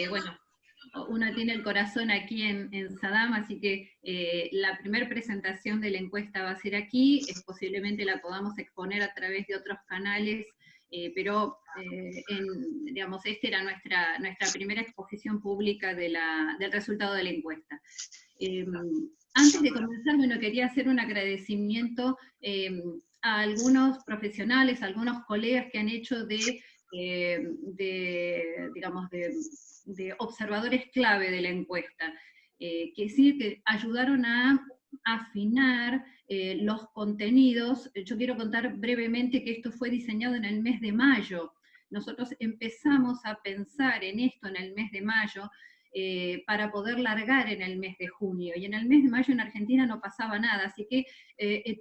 Bueno, uno tiene el corazón aquí en Sadam, así que la primera presentación de la encuesta va a ser aquí, posiblemente la podamos exponer a través de otros canales, pero digamos, esta era nuestra primera exposición pública del resultado de la encuesta. Antes de comenzar, bueno, quería hacer un agradecimiento a algunos profesionales, a algunos colegas que han hecho digamos, de observadores clave de la encuesta, que sí, que ayudaron a afinar los contenidos. Yo quiero contar brevemente que esto fue diseñado en el mes de mayo. Nosotros empezamos a pensar en esto en el mes de mayo, para poder largar en el mes de junio, y en el mes de mayo en Argentina no pasaba nada, así que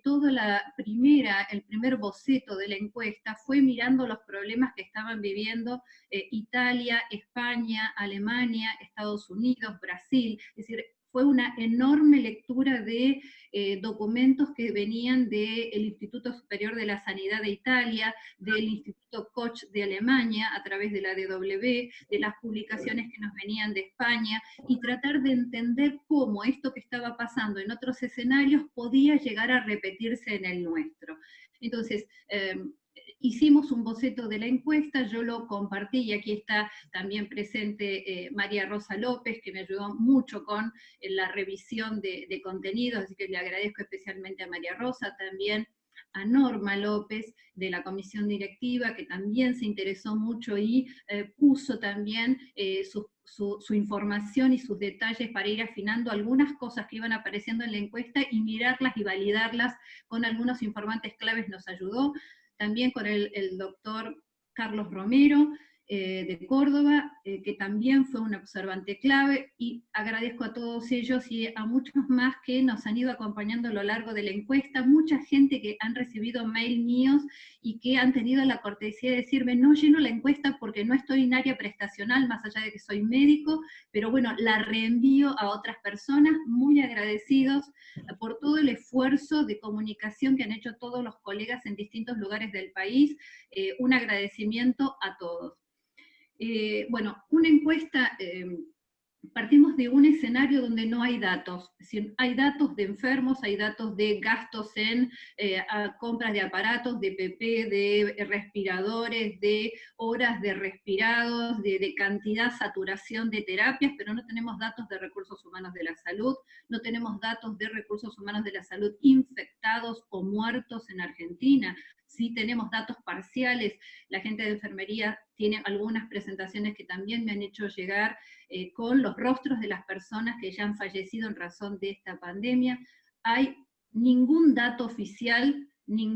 todo el primer boceto de la encuesta fue mirando los problemas que estaban viviendo Italia, España, Alemania, Estados Unidos, Brasil, es decir, fue una enorme lectura de documentos que venían del Instituto Superior de la Sanidad de Italia, del Instituto Koch de Alemania, a través de la DW, de las publicaciones que nos venían de España, y tratar de entender cómo esto que estaba pasando en otros escenarios podía llegar a repetirse en el nuestro. Entonces, hicimos un boceto de la encuesta, yo lo compartí, y aquí está también presente María Rosa López, que me ayudó mucho con la revisión de contenidos, así que le agradezco especialmente a María Rosa, también a Norma López de la comisión directiva, que también se interesó mucho y puso también su información y sus detalles para ir afinando algunas cosas que iban apareciendo en la encuesta y mirarlas y validarlas con algunos informantes claves. Nos ayudó también con el doctor Carlos Romero, de Córdoba, que también fue un observante clave, y agradezco a todos ellos y a muchos más que nos han ido acompañando a lo largo de la encuesta, mucha gente que han recibido mail míos y que han tenido la cortesía de decirme, no lleno la encuesta porque no estoy en área prestacional, más allá de que soy médico, pero bueno, la reenvío a otras personas, muy agradecidos por todo el esfuerzo de comunicación que han hecho todos los colegas en distintos lugares del país, un agradecimiento a todos. Bueno, una encuesta, partimos de un escenario donde no hay datos, es decir, hay datos de enfermos, hay datos de gastos en compras de aparatos, de PP, de respiradores, de horas de respirados, de cantidad, saturación de terapias, pero no tenemos datos de recursos humanos de la salud, no tenemos datos de recursos humanos de la salud infectados o muertos en Argentina. Sí tenemos datos parciales, la gente de enfermería tiene algunas presentaciones que también me han hecho llegar con los rostros de las personas que ya han fallecido en razón de esta pandemia. Hay ningún dato oficial, ni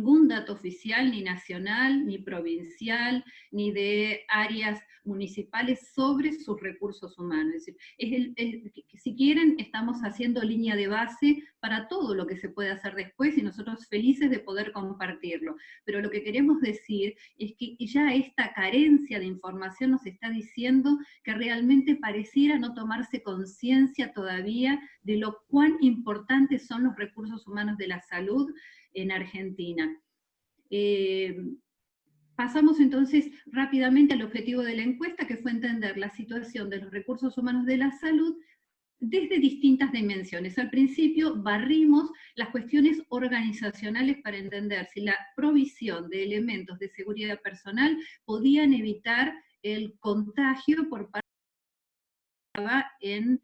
nacional, ni provincial, ni de áreas municipales sobre sus recursos humanos. Es decir, si quieren, estamos haciendo línea de base para todo lo que se puede hacer después, y nosotros felices de poder compartirlo. Pero lo que queremos decir es que ya esta carencia de información nos está diciendo que realmente pareciera no tomarse conciencia todavía de lo cuán importantes son los recursos humanos de la salud en Argentina. Pasamos entonces rápidamente al objetivo de la encuesta, que fue entender la situación de los recursos humanos de la salud desde distintas dimensiones. Al principio barrimos las cuestiones organizacionales para entender si la provisión de elementos de seguridad personal podían evitar el contagio por parte en...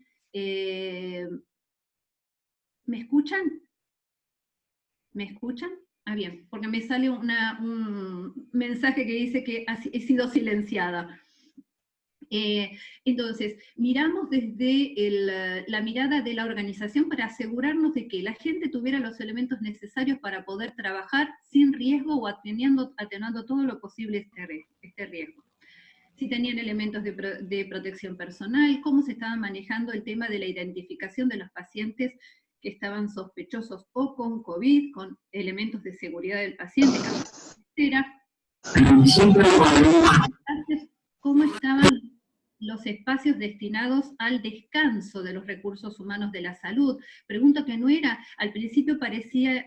¿Me escuchan? ¿Me escuchan? Ah, bien, porque me sale un mensaje que dice que he sido silenciada. Entonces, miramos desde la mirada de la organización para asegurarnos de que la gente tuviera los elementos necesarios para poder trabajar sin riesgo o atenuando todo lo posible este riesgo. Si tenían elementos de protección personal, cómo se estaba manejando el tema de la identificación de los pacientes que estaban sospechosos o con COVID, con elementos de seguridad del paciente, cómo estaban los espacios destinados al descanso de los recursos humanos de la salud. Pregunto que no era, al principio parecía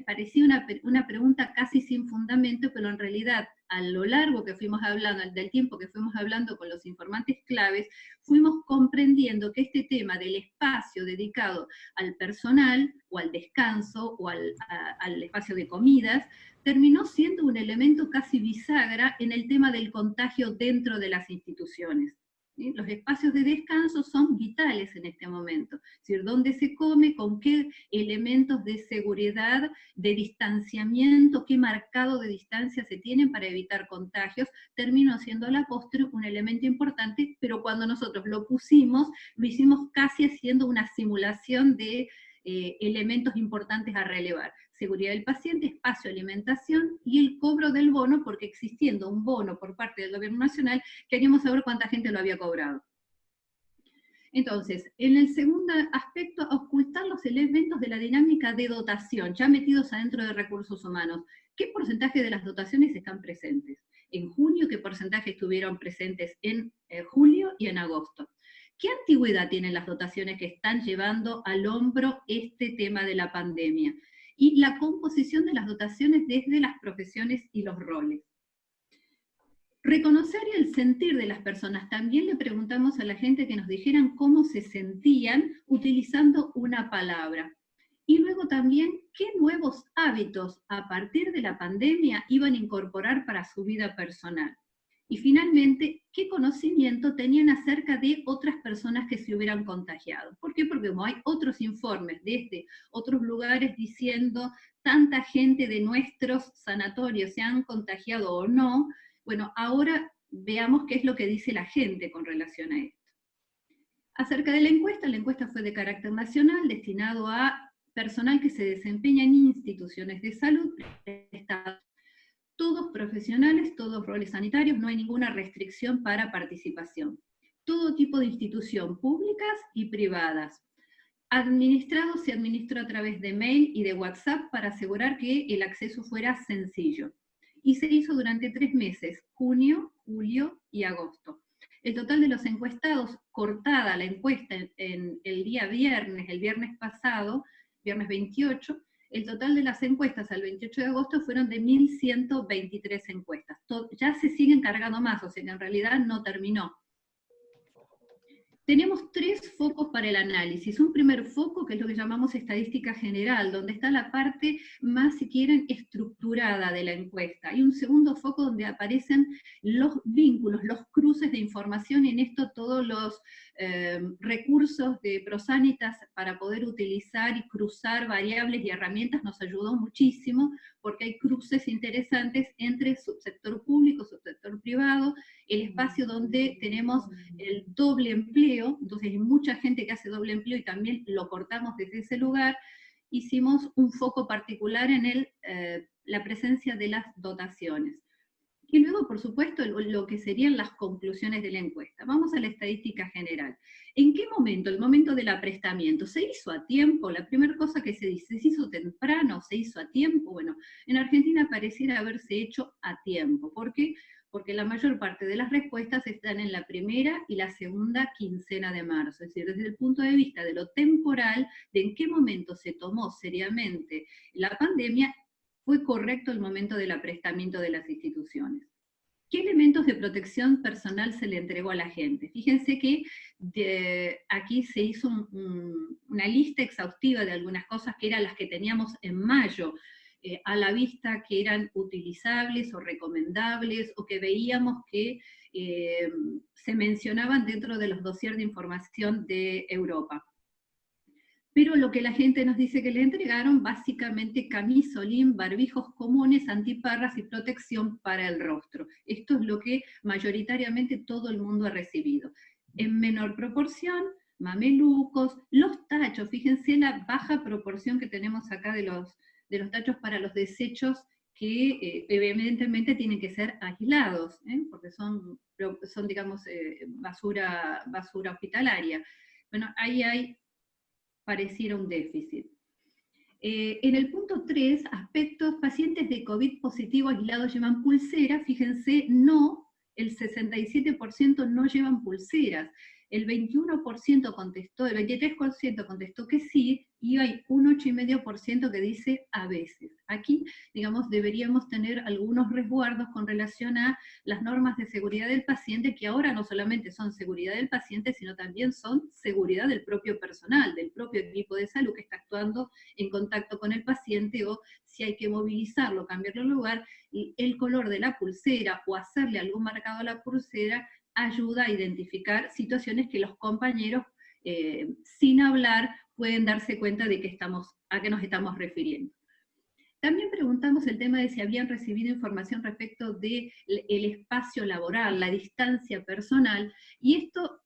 una pregunta casi sin fundamento, pero en realidad a lo largo que fuimos hablando, del tiempo que fuimos hablando con los informantes claves, fuimos comprendiendo que este tema del espacio dedicado al personal o al descanso o al espacio de comidas terminó siendo un elemento casi bisagra en el tema del contagio dentro de las instituciones. ¿Sí? Los espacios de descanso son vitales en este momento, es decir, dónde se come, con qué elementos de seguridad, de distanciamiento, qué marcado de distancia se tienen para evitar contagios, terminó siendo a la postre un elemento importante, pero cuando nosotros lo pusimos, lo hicimos casi haciendo una simulación de elementos importantes a relevar. Seguridad del paciente, espacio, alimentación y el cobro del bono, porque existiendo un bono por parte del gobierno nacional, queríamos saber cuánta gente lo había cobrado. Entonces, en el segundo aspecto, ocultar los elementos de la dinámica de dotación, ya metidos adentro de recursos humanos. ¿Qué porcentaje de las dotaciones están presentes? En junio, ¿qué porcentaje estuvieron presentes en julio y en agosto? ¿Qué antigüedad tienen las dotaciones que están llevando al hombro este tema de la pandemia? Y la composición de las dotaciones desde las profesiones y los roles. Reconocer el sentir de las personas. También le preguntamos a la gente que nos dijeran cómo se sentían utilizando una palabra. Y luego también qué nuevos hábitos a partir de la pandemia iban a incorporar para su vida personal. Y finalmente, ¿qué conocimiento tenían acerca de otras personas que se hubieran contagiado? ¿Por qué? Porque como hay otros informes desde otros lugares diciendo tanta gente de nuestros sanatorios se han contagiado o no, bueno, ahora veamos qué es lo que dice la gente con relación a esto. Acerca de la encuesta fue de carácter nacional, destinado a personal que se desempeña en instituciones de salud, todos profesionales, todos roles sanitarios, no hay ninguna restricción para participación. Todo tipo de institución, públicas y privadas. Administrado se administró a través de mail y de WhatsApp para asegurar que el acceso fuera sencillo. Y se hizo durante 3 meses, junio, julio y agosto. El total de los encuestados, cortada la encuesta en el día viernes, el viernes pasado, viernes 28, el total de las encuestas al 28 de agosto fueron de 1.123 encuestas. Ya se siguen cargando más, o sea que en realidad no terminó. Tenemos 3 focos para el análisis. Un primer foco, que es lo que llamamos estadística general, donde está la parte más, si quieren, estructurada de la encuesta. Y un segundo foco donde aparecen los vínculos, los cruces de información, y en esto todos los recursos de Prosanitas para poder utilizar y cruzar variables y herramientas nos ayudó muchísimo, porque hay cruces interesantes entre subsector público, subsector privado, el espacio donde tenemos el doble empleo, entonces hay mucha gente que hace doble empleo y también lo cortamos desde ese lugar. Hicimos un foco particular en la presencia de las dotaciones. Y luego, por supuesto, lo que serían las conclusiones de la encuesta. Vamos a la estadística general. ¿En qué momento? El momento del aprestamiento. ¿Se hizo a tiempo? La primera cosa que se dice, ¿se hizo temprano? ¿Se hizo a tiempo? Bueno, en Argentina pareciera haberse hecho a tiempo. ¿Por qué? Porque la mayor parte de las respuestas están en la primera y la segunda quincena de marzo. Es decir, desde el punto de vista de lo temporal, de en qué momento se tomó seriamente la pandemia, fue correcto el momento del aprestamiento de las instituciones. ¿Qué elementos de protección personal se le entregó a la gente? Fíjense que aquí se hizo una lista exhaustiva de algunas cosas que eran las que teníamos en mayo, a la vista que eran utilizables o recomendables, o que veíamos que se mencionaban dentro de los dossiers de información de Europa. Pero lo que la gente nos dice que le entregaron, básicamente camisolín, barbijos comunes, antiparras y protección para el rostro. Esto es lo que mayoritariamente todo el mundo ha recibido. En menor proporción, mamelucos, los tachos, fíjense la baja proporción que tenemos acá de los tachos para los desechos que evidentemente tienen que ser aislados, porque son digamos, basura hospitalaria. Bueno, ahí pareciera un déficit. En el punto 3, aspectos, pacientes de COVID positivo aislados llevan pulsera, fíjense, no el 67% no llevan pulseras, el 21% contestó, el 23% contestó que sí, y hay un 8,5% que dice a veces. Aquí, digamos, deberíamos tener algunos resguardos con relación a las normas de seguridad del paciente, que ahora no solamente son seguridad del paciente, sino también son seguridad del propio personal, del propio equipo de salud que está actuando en contacto con el paciente, o si hay que movilizarlo, cambiarlo de lugar, y el color de la pulsera o hacerle algún marcado a la pulsera ayuda a identificar situaciones que los compañeros, sin hablar, pueden darse cuenta de que a qué nos estamos refiriendo. También preguntamos el tema de si habían recibido información respecto del espacio laboral, la distancia personal, y esto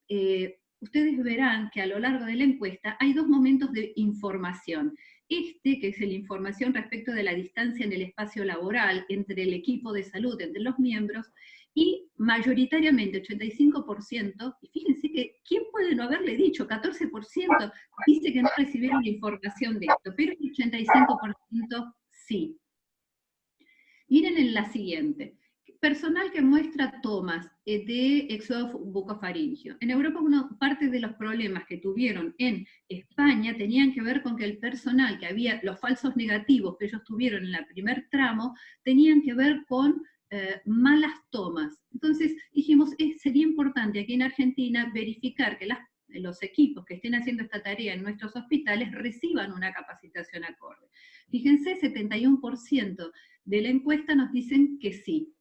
ustedes verán que a lo largo de la encuesta hay dos momentos de información. Este, que es la información respecto de la distancia en el espacio laboral entre el equipo de salud, entre los miembros, y mayoritariamente, 85%, y fíjense que, ¿quién puede no haberle dicho? 14% dice que no recibieron información de esto, pero el 85% sí. Miren en la siguiente. Personal que muestra tomas de exudado bucofaringio. En Europa, parte de los problemas que tuvieron en España tenían que ver con que el personal, que había los falsos negativos que ellos tuvieron en el primer tramo, tenían que ver con malas tomas. Entonces dijimos, sería importante aquí en Argentina verificar que los equipos que estén haciendo esta tarea en nuestros hospitales reciban una capacitación acorde. Fíjense, 71% de la encuesta nos dicen que sí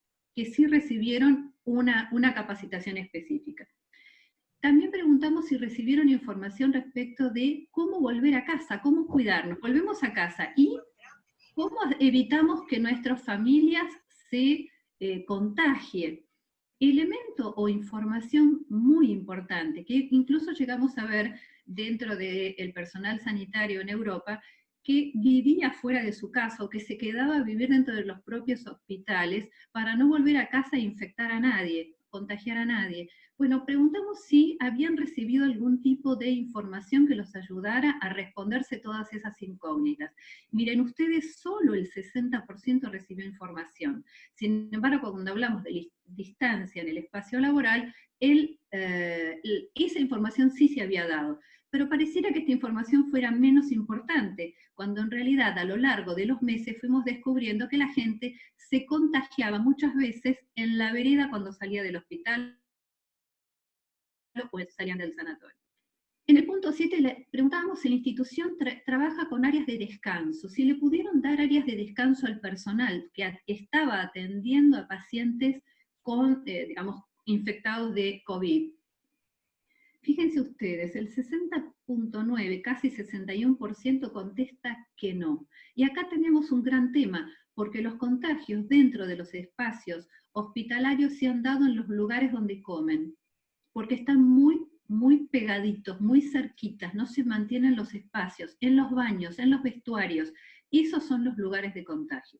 recibieron una capacitación específica. También preguntamos si recibieron información respecto de cómo volver a casa, cómo cuidarnos. Volvemos a casa y cómo evitamos que nuestras familias se contagien. Elemento o información muy importante, que incluso llegamos a ver dentro del personal sanitario en Europa, que vivía fuera de su casa o que se quedaba a vivir dentro de los propios hospitales para no volver a casa e infectar a nadie, contagiar a nadie. Bueno, preguntamos si habían recibido algún tipo de información que los ayudara a responderse todas esas incógnitas. Miren ustedes, solo el 60% recibió información. Sin embargo, cuando hablamos de distancia en el espacio laboral, esa información sí se había dado. Pero pareciera que esta información fuera menos importante, cuando en realidad a lo largo de los meses fuimos descubriendo que la gente se contagiaba muchas veces en la vereda cuando salía del hospital o salían del sanatorio. En el punto 7 le preguntábamos si la institución trabaja con áreas de descanso, si le pudieron dar áreas de descanso al personal que estaba atendiendo a pacientes con, digamos, infectados de COVID. Fíjense ustedes, el 60,9, casi 61% contesta que no. Y acá tenemos un gran tema, porque los contagios dentro de los espacios hospitalarios se han dado en los lugares donde comen, porque están muy pegaditos, muy cerquitas, no se mantienen los espacios, en los baños, en los vestuarios. Esos son los lugares de contagio.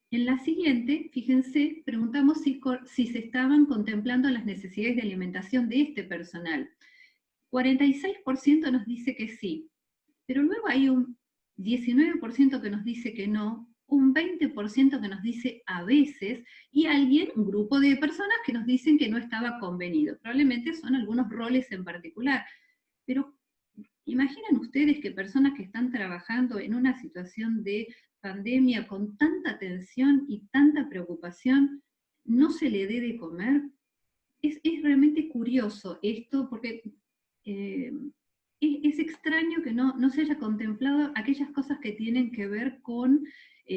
En la siguiente, fíjense, preguntamos si se estaban contemplando las necesidades de alimentación de este personal. 46% nos dice que sí, pero luego hay un 19% que nos dice que no, un 20% que nos dice a veces, y un grupo de personas que nos dicen que no estaba convenido. Probablemente son algunos roles en particular, pero ¿imaginan ustedes que personas que están trabajando en una situación de pandemia con tanta tensión y tanta preocupación no se le dé de comer? Es realmente curioso esto, porque es extraño que no se haya contemplado aquellas cosas que tienen que ver con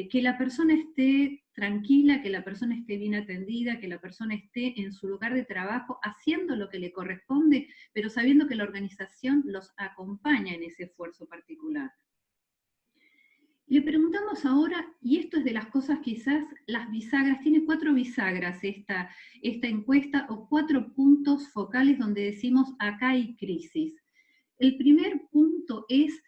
que la persona esté tranquila, que la persona esté bien atendida, que la persona esté en su lugar de trabajo haciendo lo que le corresponde, pero sabiendo que la organización los acompaña en ese esfuerzo particular. Le preguntamos ahora, y esto es de las cosas quizás, las bisagras, tiene 4 bisagras esta encuesta, o 4 puntos focales donde decimos acá hay crisis. El primer punto es,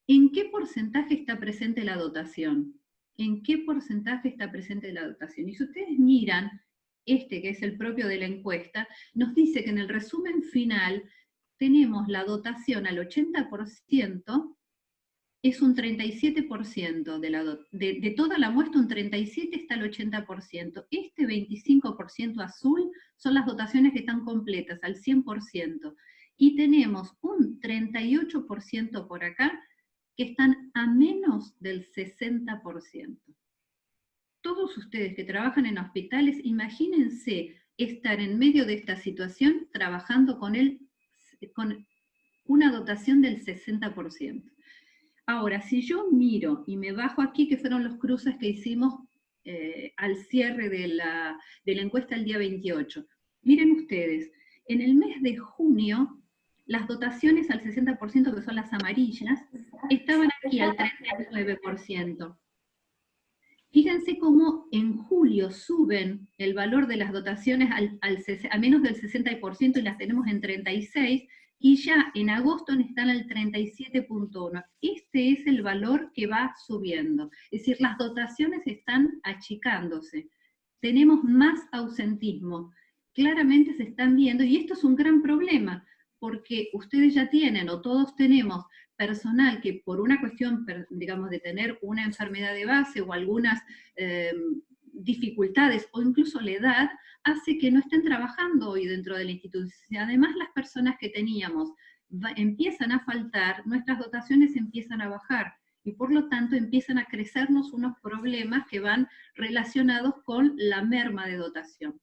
¿en qué porcentaje está presente la dotación? ¿En qué porcentaje está presente la dotación? Y si ustedes miran, que es el propio de la encuesta, nos dice que en el resumen final tenemos la dotación al 80%, es un 37% de toda la muestra, un 37% está el 80%. Este 25% azul son las dotaciones que están completas, al 100%. Y tenemos un 38% por acá que están a menos del 60%. Todos ustedes que trabajan en hospitales, imagínense estar en medio de esta situación trabajando con una dotación del 60%. Ahora, si yo miro y me bajo aquí, que fueron los cruces que hicimos al cierre de la encuesta el día 28, miren ustedes, en el mes de junio, las dotaciones al 60%, que son las amarillas, estaban aquí al 39%. Fíjense cómo en julio suben el valor de las dotaciones a menos del 60% y las tenemos en 36%, y ya en agosto están al 37.1%. Este es el valor que va subiendo. Es decir, las dotaciones están achicándose. Tenemos más ausentismo. Claramente se están viendo, y esto es un gran problema, porque ustedes ya tienen, o todos tenemos, personal que por una cuestión, digamos, de tener una enfermedad de base o algunas dificultades o incluso la edad, hace que no estén trabajando hoy dentro de la institución. Además, las personas que teníamos empiezan a faltar, nuestras dotaciones empiezan a bajar y por lo tanto empiezan a crecernos unos problemas que van relacionados con la merma de dotación.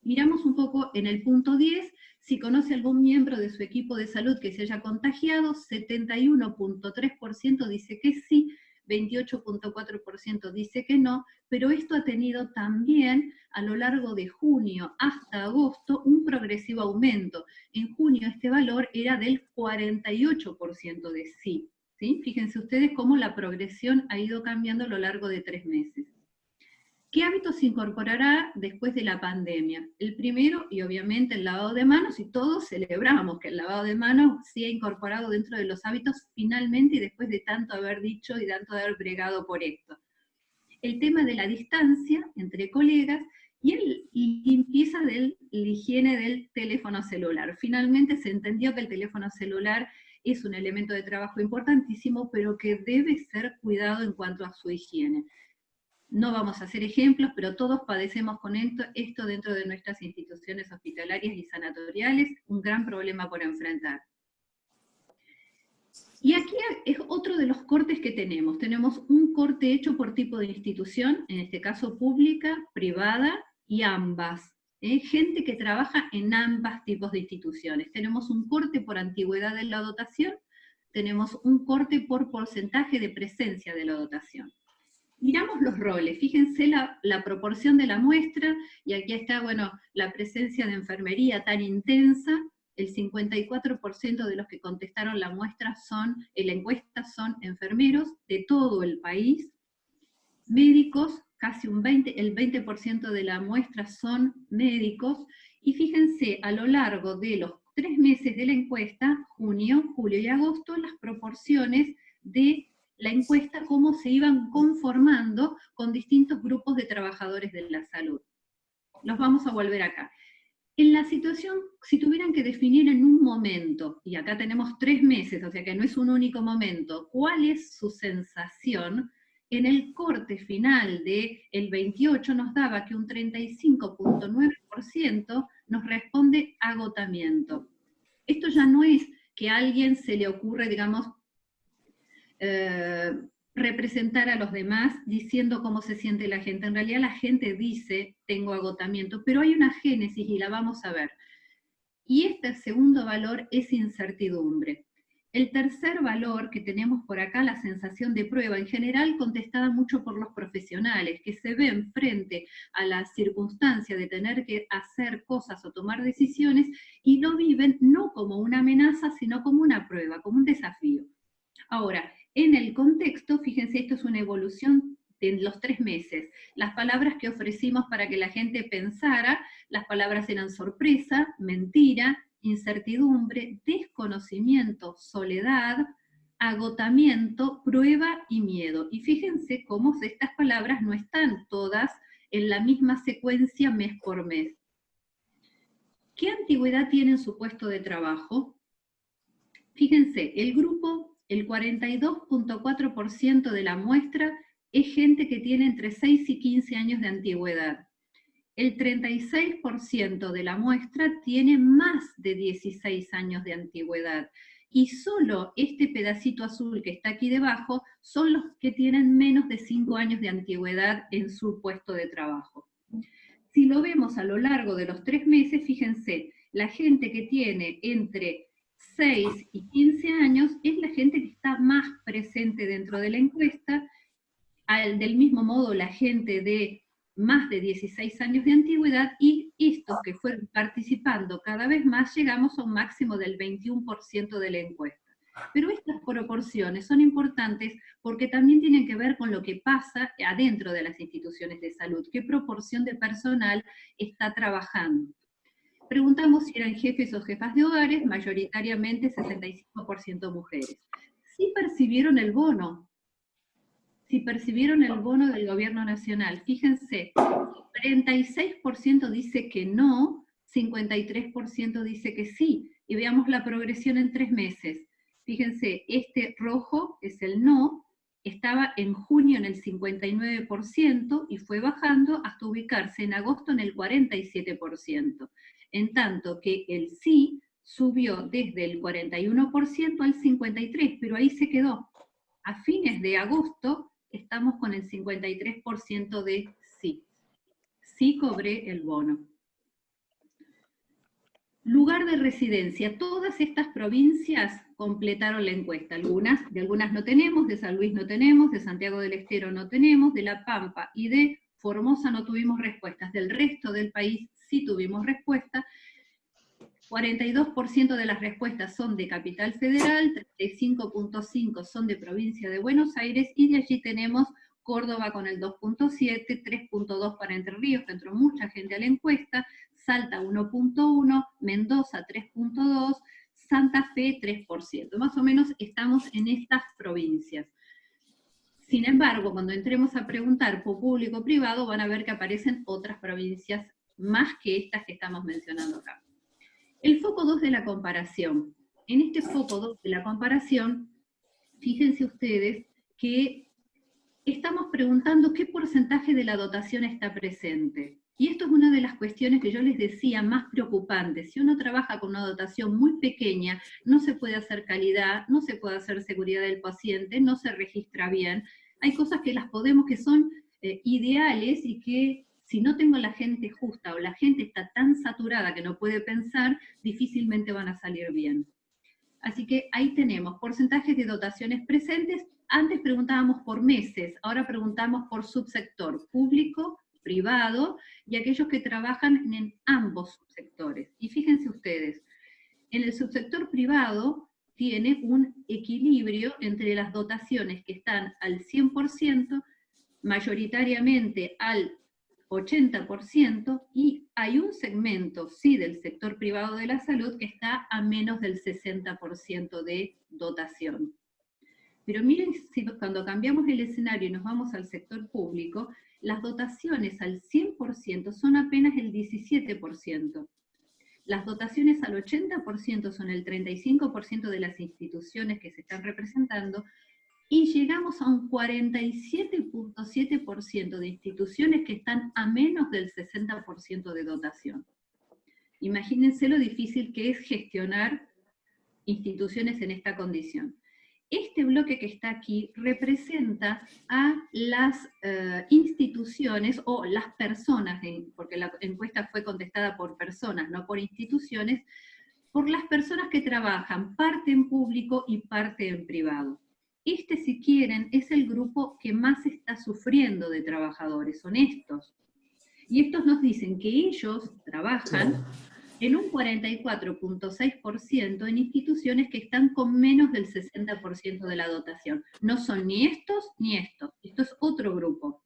Miramos un poco en el punto 10, si conoce algún miembro de su equipo de salud que se haya contagiado, 71.3% dice que sí, 28.4% dice que no, pero esto ha tenido también a lo largo de junio hasta agosto un progresivo aumento. En junio este valor era del 48% de sí, ¿sí? Fíjense ustedes cómo la progresión ha ido cambiando a lo largo de 3 meses. ¿Qué hábitos se incorporará después de la pandemia? El primero, y obviamente el lavado de manos, y todos celebramos que el lavado de manos se ha incorporado dentro de los hábitos finalmente y después de tanto haber dicho y tanto haber bregado por esto. El tema de la distancia entre colegas y la limpieza de la higiene del teléfono celular. Finalmente se entendió que el teléfono celular es un elemento de trabajo importantísimo, pero que debe ser cuidado en cuanto a su higiene. No vamos a hacer ejemplos, pero todos padecemos con esto dentro de nuestras instituciones hospitalarias y sanatoriales, un gran problema por enfrentar. Y aquí es otro de los cortes que tenemos. Tenemos un corte hecho por tipo de institución, en este caso pública, privada y ambas. Gente que trabaja en ambas tipos de instituciones. Tenemos un corte por antigüedad de la dotación, tenemos un corte por porcentaje de presencia de la dotación. Miramos los roles, fíjense la proporción de la muestra, y aquí está, bueno, la presencia de enfermería tan intensa. El 54% de los que contestaron la muestra la encuesta son enfermeros de todo el país. Médicos, casi el 20% de la muestra son médicos, y fíjense a lo largo de los 3 meses de la encuesta, junio, julio y agosto, las proporciones de la encuesta, cómo se iban conformando con distintos grupos de trabajadores de la salud. Los vamos a volver acá. En la situación, si tuvieran que definir en un momento, y acá tenemos 3 meses, o sea que no es un único momento, ¿cuál es su sensación? En el corte final del 28 nos daba que un 35.9% nos responde agotamiento. Esto ya no es que a alguien se le ocurre, digamos, representar a los demás diciendo cómo se siente la gente. En realidad la gente dice, tengo agotamiento, pero hay una génesis y la vamos a ver. Y este segundo valor es incertidumbre. El tercer valor que tenemos por acá, la sensación de prueba, en general contestada mucho por los profesionales, que se ven frente a la circunstancia de tener que hacer cosas o tomar decisiones y lo viven no como una amenaza, sino como una prueba, como un desafío. Ahora, en el contexto, fíjense, esto es una evolución de los 3 meses. Las palabras que ofrecimos para que la gente pensara, las palabras eran sorpresa, mentira, incertidumbre, desconocimiento, soledad, agotamiento, prueba y miedo. Y fíjense cómo estas palabras no están todas en la misma secuencia mes por mes. ¿Qué antigüedad tiene en su puesto de trabajo? Fíjense, el grupo el 42.4% de la muestra es gente que tiene entre 6 y 15 años de antigüedad. El 36% de la muestra tiene más de 16 años de antigüedad. Y solo este pedacito azul que está aquí debajo son los que tienen menos de 5 años de antigüedad en su puesto de trabajo. Si lo vemos a lo largo de los 3 meses, fíjense, la gente que tiene entre 6 y 15 años es la gente que está más presente dentro de la encuesta. Del mismo modo, la gente de más de 16 años de antigüedad, y estos que fueron participando cada vez más, llegamos a un máximo del 21% de la encuesta. Pero estas proporciones son importantes porque también tienen que ver con lo que pasa adentro de las instituciones de salud, qué proporción de personal está trabajando. Preguntamos si eran jefes o jefas de hogares, mayoritariamente 65% mujeres. ¿Sí percibieron el bono? Si percibieron el bono del gobierno nacional, fíjense, 46% dice que no, 53% dice que sí, y veamos la progresión en 3 meses. Fíjense, este rojo es el no, estaba en junio en el 59% y fue bajando hasta ubicarse en agosto en el 47%, en tanto que el sí subió desde el 41% al 53%, pero ahí se quedó. A fines de agosto estamos con el 53% de sí. Sí cobré el bono. Lugar de residencia. Todas estas provincias completaron la encuesta. De algunas no tenemos, de San Luis no tenemos, de Santiago del Estero no tenemos, de La Pampa y de Formosa no tuvimos respuestas. Del resto del país sí tuvimos respuesta. 42% de las respuestas son de Capital Federal, 35.5% son de Provincia de Buenos Aires, y de allí tenemos Córdoba con el 2.7%, 3.2% para Entre Ríos, que entró mucha gente a la encuesta, Salta 1.1%, Mendoza 3.2%, Santa Fe 3%. Más o menos estamos en estas provincias. Sin embargo, cuando entremos a preguntar por público-privado, van a ver que aparecen otras provincias más que estas que estamos mencionando acá. El foco 2 de la comparación. En este foco 2 de la comparación, fíjense ustedes que estamos preguntando qué porcentaje de la dotación está presente. Y esto es una de las cuestiones que yo les decía más preocupantes. Si uno trabaja con una dotación muy pequeña, no se puede hacer calidad, no se puede hacer seguridad del paciente, no se registra bien. Hay cosas que que son ideales y que si no tengo la gente justa o la gente está tan saturada que no puede pensar, difícilmente van a salir bien. Así que ahí tenemos porcentajes de dotaciones presentes. Antes preguntábamos por meses, ahora preguntamos por subsector, público, privado, y aquellos que trabajan en ambos subsectores. Y fíjense ustedes, en el subsector privado tiene un equilibrio entre las dotaciones que están al 100%, mayoritariamente al 80%, y hay un segmento, sí, del sector privado de la salud que está a menos del 60% de dotación. Pero miren, cuando cambiamos el escenario y nos vamos al sector público, las dotaciones al 100% son apenas el 17%. Las dotaciones al 80% son el 35% de las instituciones que se están representando, y llegamos a un 47.7% de instituciones que están a menos del 60% de dotación. Imagínense lo difícil que es gestionar instituciones en esta condición. Este bloque que está aquí representa a las instituciones o las personas, porque la encuesta fue contestada por personas, no por instituciones, por las personas que trabajan parte en público y parte en privado. Este, si quieren, es el grupo que más está sufriendo de trabajadores, son estos. Y estos nos dicen que ellos trabajan en un 44.6% en instituciones que están con menos del 60% de la dotación. No son ni estos ni estos, esto es otro grupo.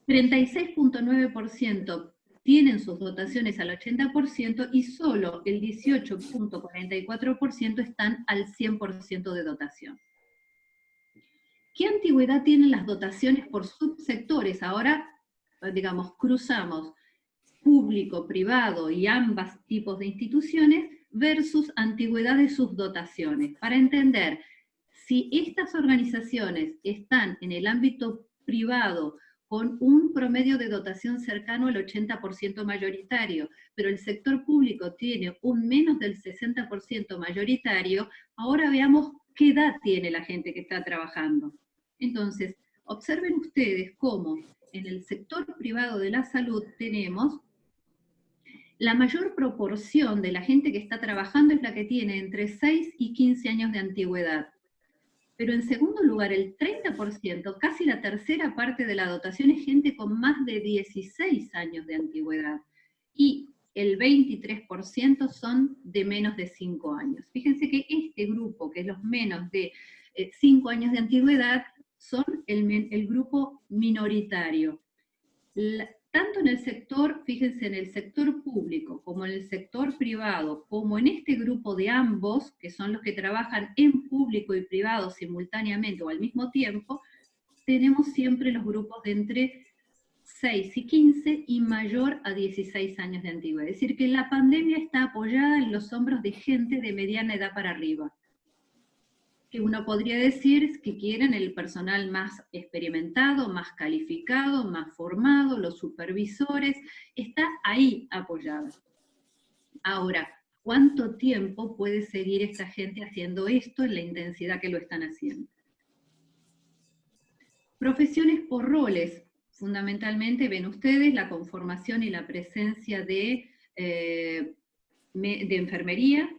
36.9% tienen sus dotaciones al 80% y solo el 18.44% están al 100% de dotación. ¿Qué antigüedad tienen las dotaciones por subsectores? Ahora, digamos, cruzamos público, privado y ambos tipos de instituciones versus antigüedad de sus dotaciones, para entender si estas organizaciones están en el ámbito privado con un promedio de dotación cercano al 80% mayoritario, pero el sector público tiene un menos del 60% mayoritario, ahora veamos qué edad tiene la gente que está trabajando. Entonces, observen ustedes cómo en el sector privado de la salud tenemos la mayor proporción de la gente que está trabajando es la que tiene entre 6 y 15 años de antigüedad. Pero en segundo lugar, el 30%, casi la tercera parte de la dotación es gente con más de 16 años de antigüedad. Y el 23% son de menos de 5 años. Fíjense que este grupo, que es los menos de 5 años de antigüedad, son el grupo minoritario. Tanto en el sector, fíjense, en el sector público como en el sector privado, como en este grupo de ambos, que son los que trabajan en público y privado simultáneamente o al mismo tiempo, tenemos siempre los grupos de entre 6 y 15 y mayor a 16 años de antigüedad. Es decir, que la pandemia está apoyada en los hombros de gente de mediana edad para arriba, que uno podría decir que quieren el personal más experimentado, más calificado, más formado, los supervisores, está ahí apoyado. Ahora, ¿cuánto tiempo puede seguir esta gente haciendo esto en la intensidad que lo están haciendo? Profesiones por roles. Fundamentalmente ven ustedes la conformación y la presencia de enfermería,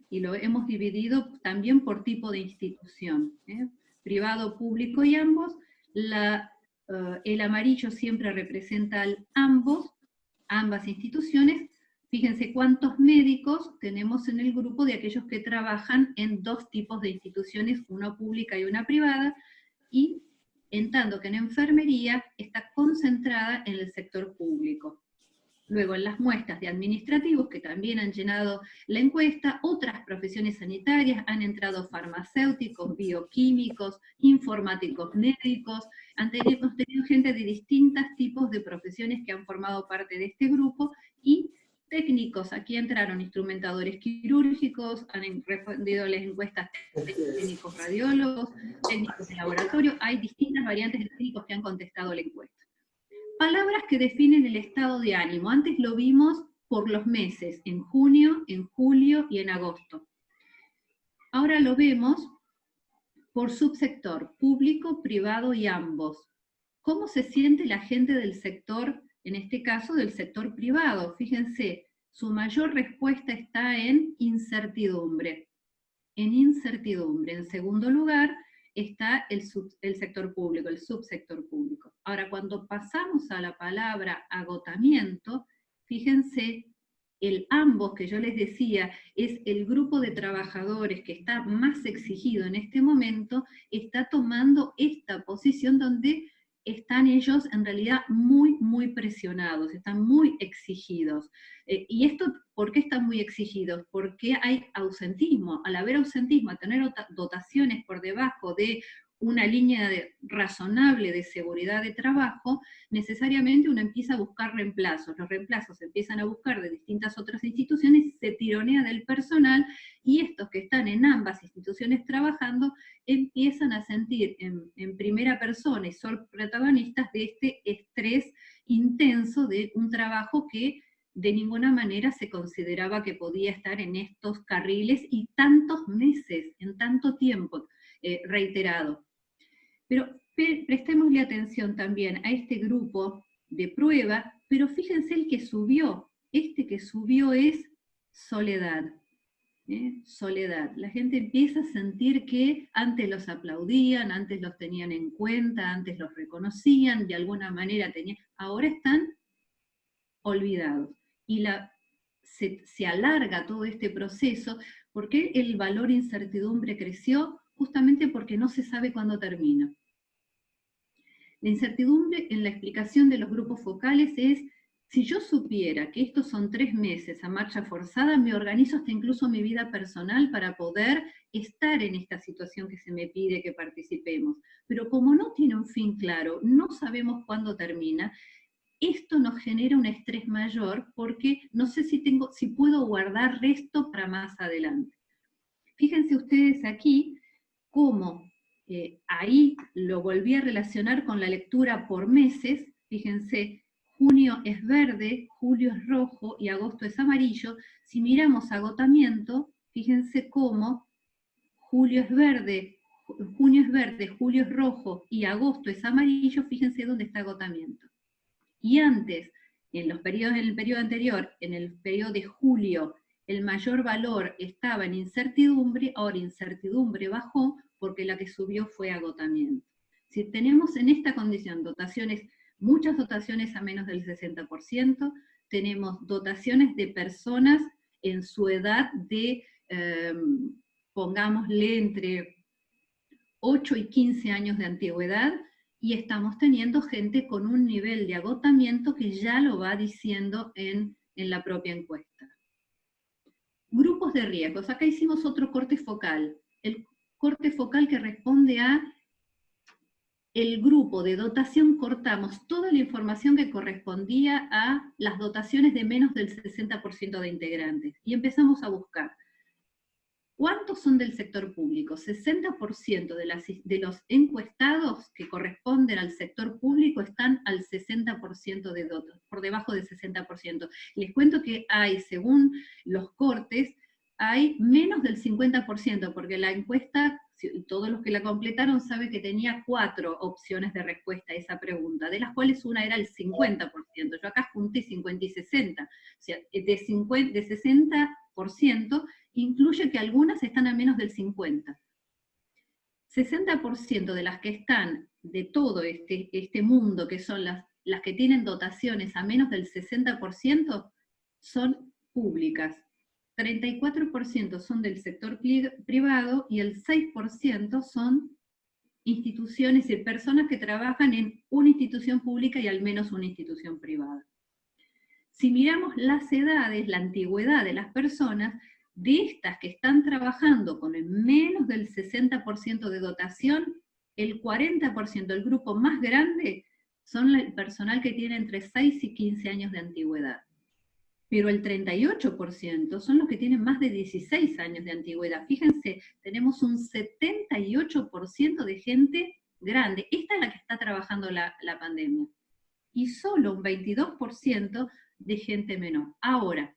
y lo hemos dividido también por tipo de institución, privado, público y ambos. El amarillo siempre representa ambas instituciones. Fíjense cuántos médicos tenemos en el grupo de aquellos que trabajan en dos tipos de instituciones, una pública y una privada, y en tanto que en enfermería está concentrada en el sector público. Luego, en las muestras de administrativos, que también han llenado la encuesta, otras profesiones sanitarias, han entrado farmacéuticos, bioquímicos, informáticos médicos, hemos tenido gente de distintos tipos de profesiones que han formado parte de este grupo, y técnicos, aquí entraron instrumentadores quirúrgicos, han respondido las encuestas técnicos radiólogos, técnicos de laboratorio, hay distintas variantes de técnicos que han contestado la encuesta. Palabras que definen el estado de ánimo. Antes lo vimos por los meses, en junio, en julio y en agosto. Ahora lo vemos por subsector, público, privado y ambos. ¿Cómo se siente la gente del sector, en este caso del sector privado? Fíjense, su mayor respuesta está en incertidumbre. En incertidumbre. En segundo lugar, está el sector público, el subsector público. Ahora, cuando pasamos a la palabra agotamiento, fíjense, el ambos que yo les decía, es el grupo de trabajadores que está más exigido en este momento, está tomando esta posición donde están ellos en realidad muy, muy presionados, están muy exigidos. ¿Y esto por qué están muy exigidos? Porque hay ausentismo. Al haber ausentismo, al tener dotaciones por debajo de una línea razonable de seguridad de trabajo, necesariamente uno empieza a buscar reemplazos. Los reemplazos se empiezan a buscar de distintas otras instituciones, se tironea del personal, y estos que están en ambas instituciones trabajando empiezan a sentir en primera persona y son protagonistas de este estrés intenso de un trabajo que de ninguna manera se consideraba que podía estar en estos carriles y tantos meses, en tanto tiempo reiterado. Pero prestémosle atención también a este grupo de prueba, pero fíjense el que subió. Este que subió es soledad. Soledad. La gente empieza a sentir que antes los aplaudían, antes los tenían en cuenta, antes los reconocían, de alguna manera tenían, ahora están olvidados. Y se alarga todo este proceso. ¿Por qué el valor incertidumbre creció? Justamente porque no se sabe cuándo termina. La incertidumbre en la explicación de los grupos focales es, si yo supiera que estos son 3 meses a marcha forzada, me organizo hasta incluso mi vida personal para poder estar en esta situación que se me pide que participemos. Pero como no tiene un fin claro, no sabemos cuándo termina, esto nos genera un estrés mayor porque no sé si puedo guardar resto para más adelante. Fíjense ustedes aquí cómo ahí lo volví a relacionar con la lectura por meses. Fíjense, junio es verde, julio es rojo y agosto es amarillo. Si miramos agotamiento, fíjense cómo julio es verde, junio es verde, julio es rojo y agosto es amarillo. Fíjense dónde está agotamiento. Y antes, en el periodo anterior, en el periodo de julio, el mayor valor estaba en incertidumbre, ahora incertidumbre bajó porque la que subió fue agotamiento. Si tenemos en esta condición muchas dotaciones a menos del 60%, tenemos dotaciones de personas en su edad de, pongámosle, entre 8 y 15 años de antigüedad, y estamos teniendo gente con un nivel de agotamiento que ya lo va diciendo en la propia encuesta. Grupos de riesgos. Acá hicimos otro corte focal. El corte focal que responde a el grupo de dotación, cortamos toda la información que correspondía a las dotaciones de menos del 60% de integrantes y empezamos a buscar. ¿Cuántos son del sector público? 60% de los encuestados que corresponden al sector público están al 60% de dotación, por debajo del 60%. Les cuento que hay, según los cortes, hay menos del 50%, porque la encuesta, todos los que la completaron saben que tenía 4 opciones de respuesta a esa pregunta, de las cuales una era el 50%. Yo acá junté 50 y 60. O sea, de 60%, incluye que algunas están a menos del 50%. 60% de las que están de todo este mundo, que son las que tienen dotaciones a menos del 60%, son públicas. 34% son del sector privado y el 6% son instituciones y personas que trabajan en una institución pública y al menos una institución privada. Si miramos las edades, la antigüedad de las personas, de estas que están trabajando con el menos del 60% de dotación, el 40%, el grupo más grande, son el personal que tiene entre 6 y 15 años de antigüedad. Pero el 38% son los que tienen más de 16 años de antigüedad. Fíjense, tenemos un 78% de gente grande. Esta es la que está trabajando la pandemia. Y solo un 22% de gente menor. Ahora,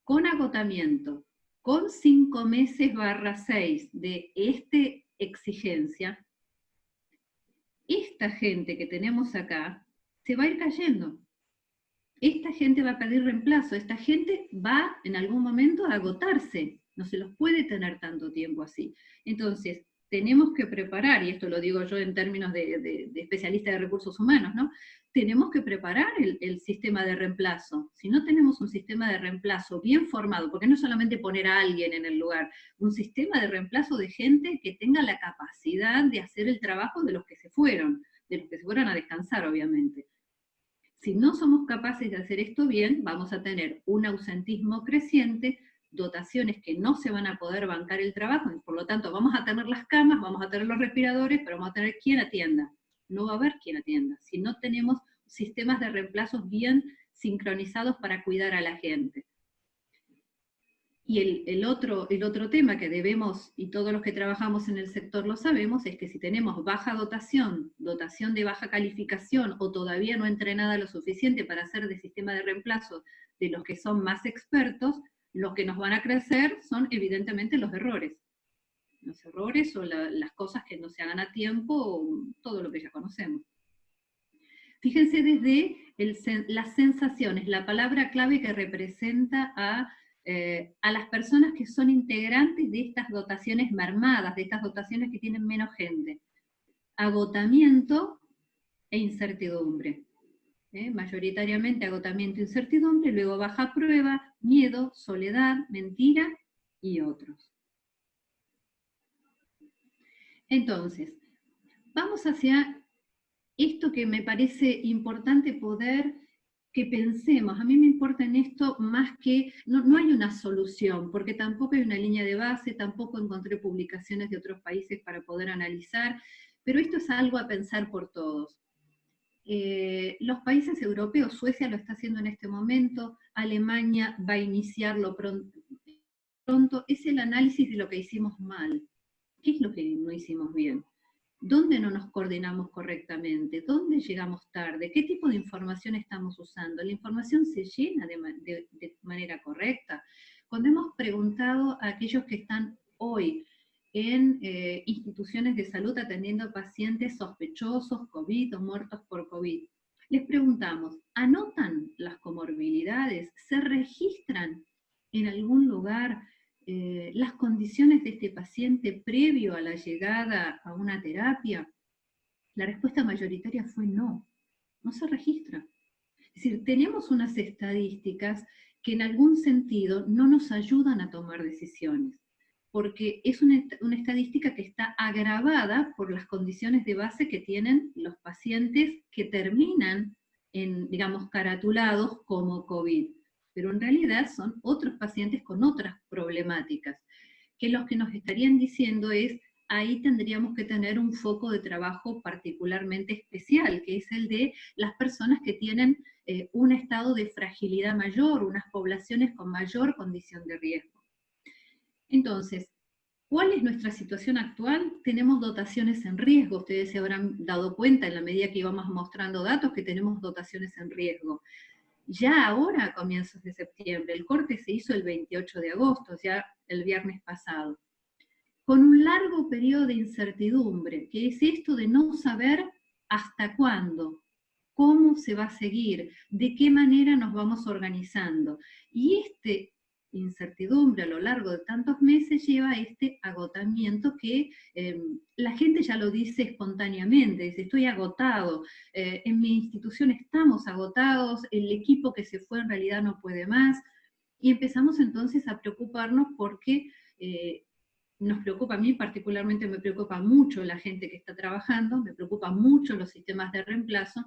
con agotamiento, con 5 meses /6 de esta exigencia, esta gente que tenemos acá se va a ir cayendo. Esta gente va a pedir reemplazo, esta gente va en algún momento a agotarse, no se los puede tener tanto tiempo así. Entonces, tenemos que preparar, y esto lo digo yo en términos de especialista de recursos humanos, ¿no? Tenemos que preparar el sistema de reemplazo. Si no tenemos un sistema de reemplazo bien formado, porque no es solamente poner a alguien en el lugar, un sistema de reemplazo de gente que tenga la capacidad de hacer el trabajo de los que se fueron a descansar, obviamente. Si no somos capaces de hacer esto bien, vamos a tener un ausentismo creciente, dotaciones que no se van a poder bancar el trabajo, y por lo tanto vamos a tener las camas, vamos a tener los respiradores, pero vamos a tener quien atienda. No va a haber quien atienda, si no tenemos sistemas de reemplazos bien sincronizados para cuidar a la gente. Y el otro tema que debemos, y todos los que trabajamos en el sector lo sabemos, es que si tenemos baja dotación de baja calificación, o todavía no entrenada lo suficiente para hacer de sistema de reemplazo de los que son más expertos, los que nos van a crecer son evidentemente los errores. Los errores o las cosas que no se hagan a tiempo, o todo lo que ya conocemos. Fíjense desde las sensaciones, la palabra clave que representa a las personas que son integrantes de estas dotaciones mermadas, de estas dotaciones que tienen menos gente. Agotamiento e incertidumbre. Mayoritariamente agotamiento e incertidumbre, luego baja prueba, miedo, soledad, mentira y otros. Entonces, vamos hacia esto que me parece importante que pensemos. A mí me importa en esto más que, no hay una solución, porque tampoco hay una línea de base, tampoco encontré publicaciones de otros países para poder analizar, pero esto es algo a pensar por todos. Los países europeos, Suecia lo está haciendo en este momento, Alemania va a iniciarlo pronto, es el análisis de lo que hicimos mal. ¿Qué es lo que no hicimos bien? ¿Dónde no nos coordinamos correctamente? ¿Dónde llegamos tarde? ¿Qué tipo de información estamos usando? ¿La información se llena de manera correcta? Cuando hemos preguntado a aquellos que están hoy en instituciones de salud atendiendo a pacientes sospechosos COVID o muertos por COVID, les preguntamos, ¿anotan las comorbilidades? ¿Se registran en algún lugar las condiciones de este paciente previo a la llegada a una terapia? La respuesta mayoritaria fue no, no se registra. Es decir, tenemos unas estadísticas que en algún sentido no nos ayudan a tomar decisiones, porque es una estadística que está agravada por las condiciones de base que tienen los pacientes que terminan en, digamos, caratulados como COVID, pero en realidad son otros pacientes con otras problemáticas, que los que nos estarían diciendo es, ahí tendríamos que tener un foco de trabajo particularmente especial, que es el de las personas que tienen un estado de fragilidad mayor, unas poblaciones con mayor condición de riesgo. Entonces, ¿cuál es nuestra situación actual? Tenemos dotaciones en riesgo, ustedes se habrán dado cuenta en la medida que íbamos mostrando datos que tenemos dotaciones en riesgo. Ya ahora, a comienzos de septiembre, el corte se hizo el 28 de agosto, ya el viernes pasado, con un largo periodo de incertidumbre, que es esto de no saber hasta cuándo, cómo se va a seguir, de qué manera nos vamos organizando. Y esta incertidumbre a lo largo de tantos meses lleva a este agotamiento que la gente ya lo dice espontáneamente, dice, estoy agotado, en mi institución estamos agotados, el equipo que se fue en realidad no puede más, y empezamos entonces a preocuparnos porque nos preocupa, a mí particularmente me preocupa mucho la gente que está trabajando, me preocupa mucho los sistemas de reemplazo,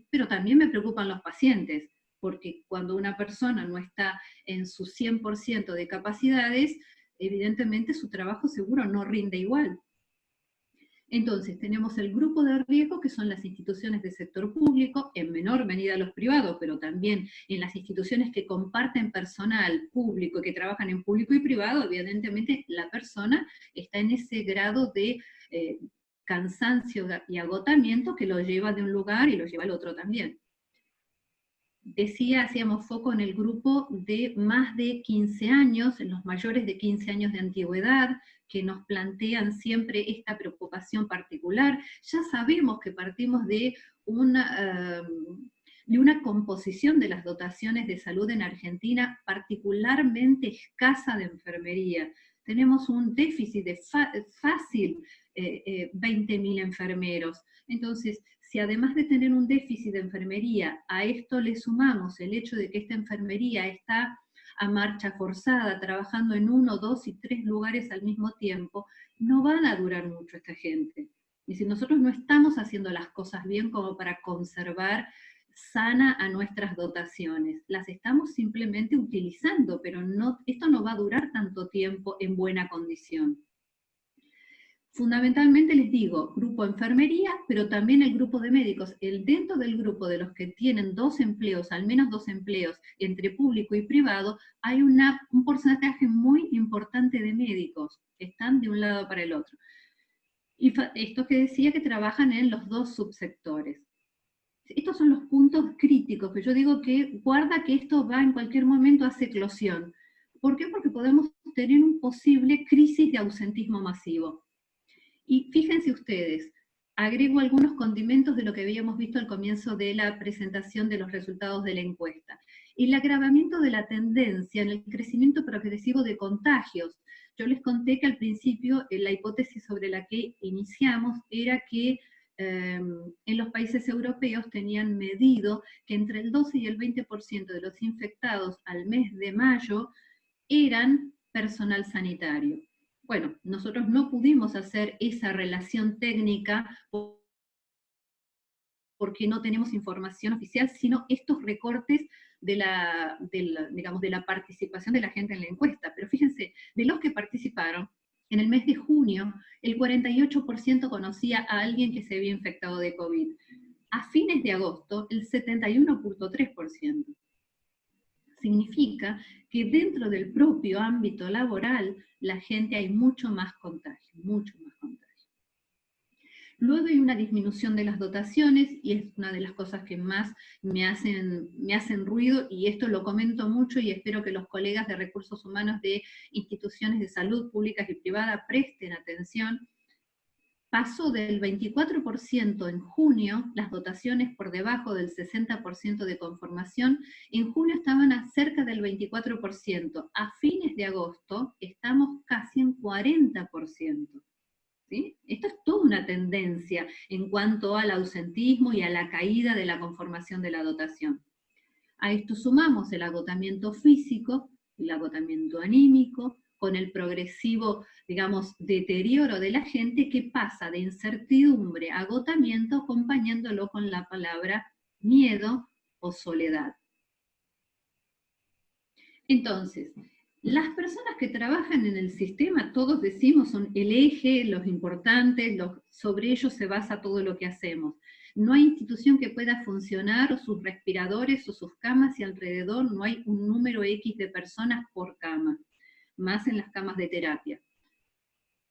pero también me preocupan los pacientes, porque cuando una persona no está en su 100% de capacidades, evidentemente su trabajo seguro no rinde igual. Entonces, tenemos el grupo de riesgo, que son las instituciones del sector público, en menor medida los privados, pero también en las instituciones que comparten personal público, que trabajan en público y privado, evidentemente la persona está en ese grado de cansancio y agotamiento que lo lleva de un lugar y lo lleva al otro también. Decía, hacíamos foco en el grupo de más de 15 años, en los mayores de 15 años de antigüedad, que nos plantean siempre esta preocupación particular. Ya sabemos que partimos de una composición de las dotaciones de salud en Argentina particularmente escasa de enfermería. Tenemos un déficit de fácil 20.000 enfermeros. Entonces, si además de tener un déficit de enfermería, a esto le sumamos el hecho de que esta enfermería está a marcha forzada, trabajando en 1, 2 y 3 lugares al mismo tiempo, no van a durar mucho esta gente. Y si nosotros no estamos haciendo las cosas bien como para conservar sana a nuestras dotaciones, las estamos simplemente utilizando, pero no, esto no va a durar tanto tiempo en buena condición. Fundamentalmente les digo, grupo enfermería, pero también el grupo de médicos. Dentro del grupo de los que tienen 2 empleos, al menos 2 empleos, entre público y privado, hay un porcentaje muy importante de médicos que están de un lado para el otro. Y esto que decía que trabajan en los 2 subsectores. Estos son los puntos críticos, que yo digo que guarda que esto va en cualquier momento a eclosión. ¿Por qué? Porque podemos tener un posible crisis de ausentismo masivo. Y fíjense ustedes, agrego algunos condimentos de lo que habíamos visto al comienzo de la presentación de los resultados de la encuesta. El agravamiento de la tendencia en el crecimiento progresivo de contagios. Yo les conté que al principio la hipótesis sobre la que iniciamos era que en los países europeos tenían medido que entre el 12 y el 20% de los infectados al mes de mayo eran personal sanitario. Bueno, nosotros no pudimos hacer esa relación técnica porque no tenemos información oficial, sino estos recortes de la participación de la gente en la encuesta. Pero fíjense, de los que participaron, en el mes de junio, el 48% conocía a alguien que se había infectado de COVID. a fines de agosto el 71.3%. Significa que dentro del propio ámbito laboral, la gente hay mucho más contagio, mucho más contagio. Luego hay una disminución de las dotaciones, y es una de las cosas que más me hacen ruido, y esto lo comento mucho y espero que los colegas de recursos humanos de instituciones de salud públicas y privadas presten atención. Pasó del 24% en junio, las dotaciones por debajo del 60% de conformación, en junio estaban a cerca del 24%, a fines de agosto estamos casi en 40%. ¿Sí? Esto es toda una tendencia en cuanto al ausentismo y a la caída de la conformación de la dotación. A esto sumamos el agotamiento físico, el agotamiento anímico, con el progresivo, digamos, deterioro de la gente que pasa de incertidumbre a agotamiento, acompañándolo con la palabra miedo o soledad. Entonces, las personas que trabajan en el sistema, todos decimos, son el eje, los importantes, sobre ellos se basa todo lo que hacemos. No hay institución que pueda funcionar, o sus respiradores, o sus camas, y alrededor no hay un número X de personas por cama, más en las camas de terapia.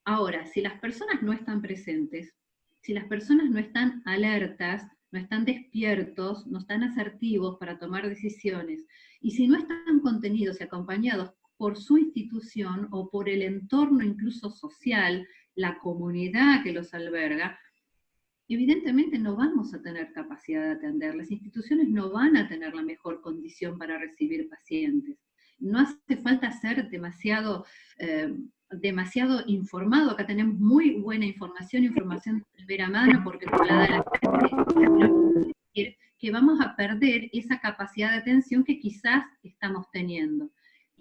Ahora, si las personas no están presentes, si las personas no están alertas, no están despiertos, no están asertivos para tomar decisiones, y si no están contenidos y acompañados por su institución o por el entorno incluso social, la comunidad que los alberga, evidentemente no vamos a tener capacidad de atender. Las instituciones no van a tener la mejor condición para recibir pacientes. No hace falta ser demasiado informado. Acá tenemos muy buena información de primera mano, porque nos la da la gente, que vamos a perder esa capacidad de atención que quizás estamos teniendo.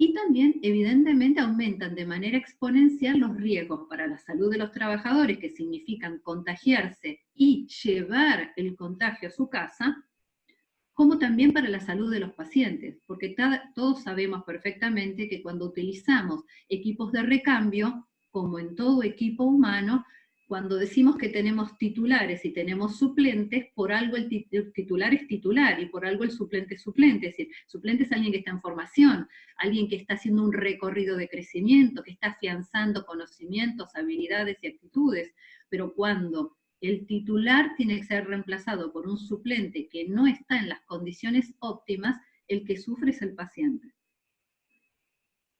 Y también, evidentemente, aumentan de manera exponencial los riesgos para la salud de los trabajadores, que significan contagiarse y llevar el contagio a su casa, como también para la salud de los pacientes, porque todos sabemos perfectamente que cuando utilizamos equipos de recambio, como en todo equipo humano, cuando decimos que tenemos titulares y tenemos suplentes, por algo el titular es titular y por algo el suplente es suplente. Es decir, suplente es alguien que está en formación, alguien que está haciendo un recorrido de crecimiento, que está afianzando conocimientos, habilidades y actitudes. Pero cuando el titular tiene que ser reemplazado por un suplente que no está en las condiciones óptimas, el que sufre es el paciente.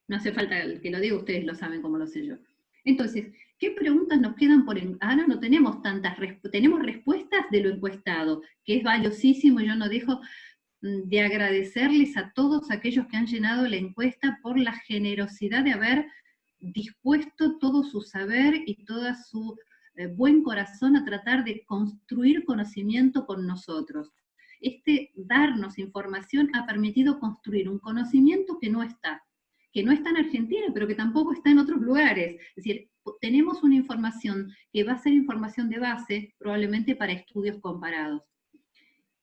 No hace falta que lo diga, ustedes lo saben como lo sé yo. Entonces, ¿qué preguntas nos quedan por ahora? No tenemos tantas, tenemos respuestas de lo encuestado, que es valiosísimo. Yo no dejo de agradecerles a todos aquellos que han llenado la encuesta por la generosidad de haber dispuesto todo su saber y toda su buen corazón a tratar de construir conocimiento con nosotros. Darnos información ha permitido construir un conocimiento que no está en Argentina, pero que tampoco está en otros lugares. Es decir, tenemos una información que va a ser información de base, probablemente para estudios comparados.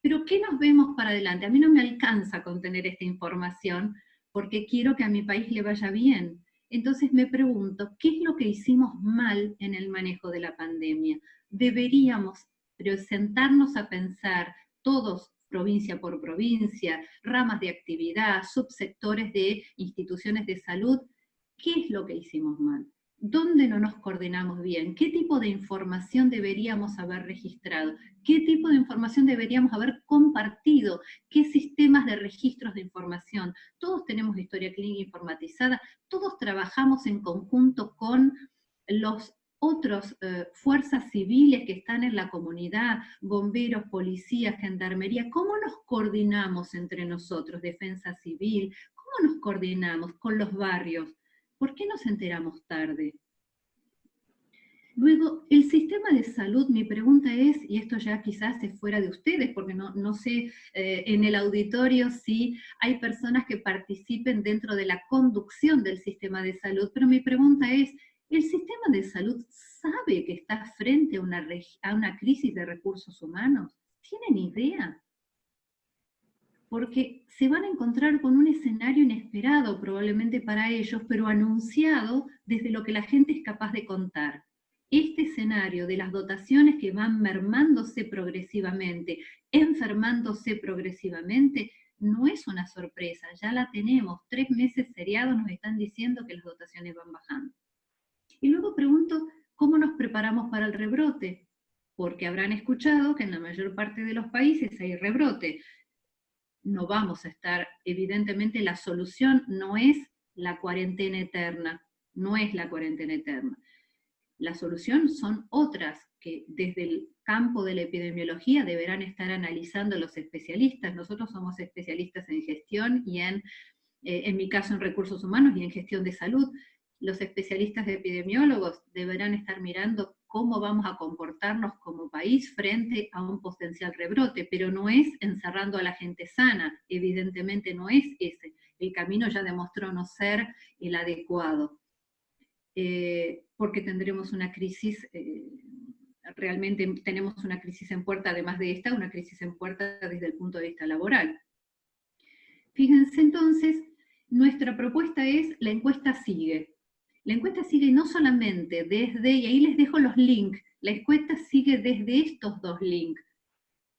Pero ¿qué nos vemos para adelante? A mí no me alcanza con tener esta información, porque quiero que a mi país le vaya bien. Entonces me pregunto, ¿qué es lo que hicimos mal en el manejo de la pandemia? Deberíamos sentarnos a pensar todos, provincia por provincia, ramas de actividad, subsectores de instituciones de salud, ¿qué es lo que hicimos mal? ¿Dónde no nos coordinamos bien? ¿Qué tipo de información deberíamos haber registrado? ¿Qué tipo de información deberíamos haber compartido? ¿Qué sistemas de registros de información? Todos tenemos historia clínica informatizada, todos trabajamos en conjunto con los otros fuerzas civiles que están en la comunidad, bomberos, policías, gendarmería. ¿Cómo nos coordinamos entre nosotros, defensa civil? ¿Cómo nos coordinamos con los barrios? ¿Por qué nos enteramos tarde? Luego, el sistema de salud, mi pregunta es, y esto ya quizás es fuera de ustedes, porque no sé en el auditorio si hay personas que participen dentro de la conducción del sistema de salud, pero mi pregunta es, ¿el sistema de salud sabe que está frente a una crisis de recursos humanos? ¿Tienen idea? Porque se van a encontrar con un escenario inesperado probablemente para ellos, pero anunciado desde lo que la gente es capaz de contar. este escenario de las dotaciones que van mermándose progresivamente, enfermándose progresivamente, no es una sorpresa, ya la tenemos. 3 meses seriados nos están diciendo que las dotaciones van bajando. Y luego pregunto, ¿cómo nos preparamos para el rebrote? Porque habrán escuchado que en la mayor parte de los países hay rebrote. No vamos a estar, evidentemente la solución no es la cuarentena eterna, no es la cuarentena eterna. La solución son otras que desde el campo de la epidemiología deberán estar analizando los especialistas. Nosotros somos especialistas en gestión y en mi caso en recursos humanos y en gestión de salud. Los especialistas de epidemiólogos deberán estar mirando cómo vamos a comportarnos como país frente a un potencial rebrote, pero no es encerrando a la gente sana, evidentemente no es ese. El camino ya demostró no ser el adecuado. Porque tendremos una crisis, realmente tenemos una crisis en puerta, además de esta, una crisis en puerta desde el punto de vista laboral. Fíjense entonces, nuestra propuesta es, la encuesta sigue. La encuesta sigue no solamente desde, y ahí les dejo los links, la encuesta sigue desde estos dos links,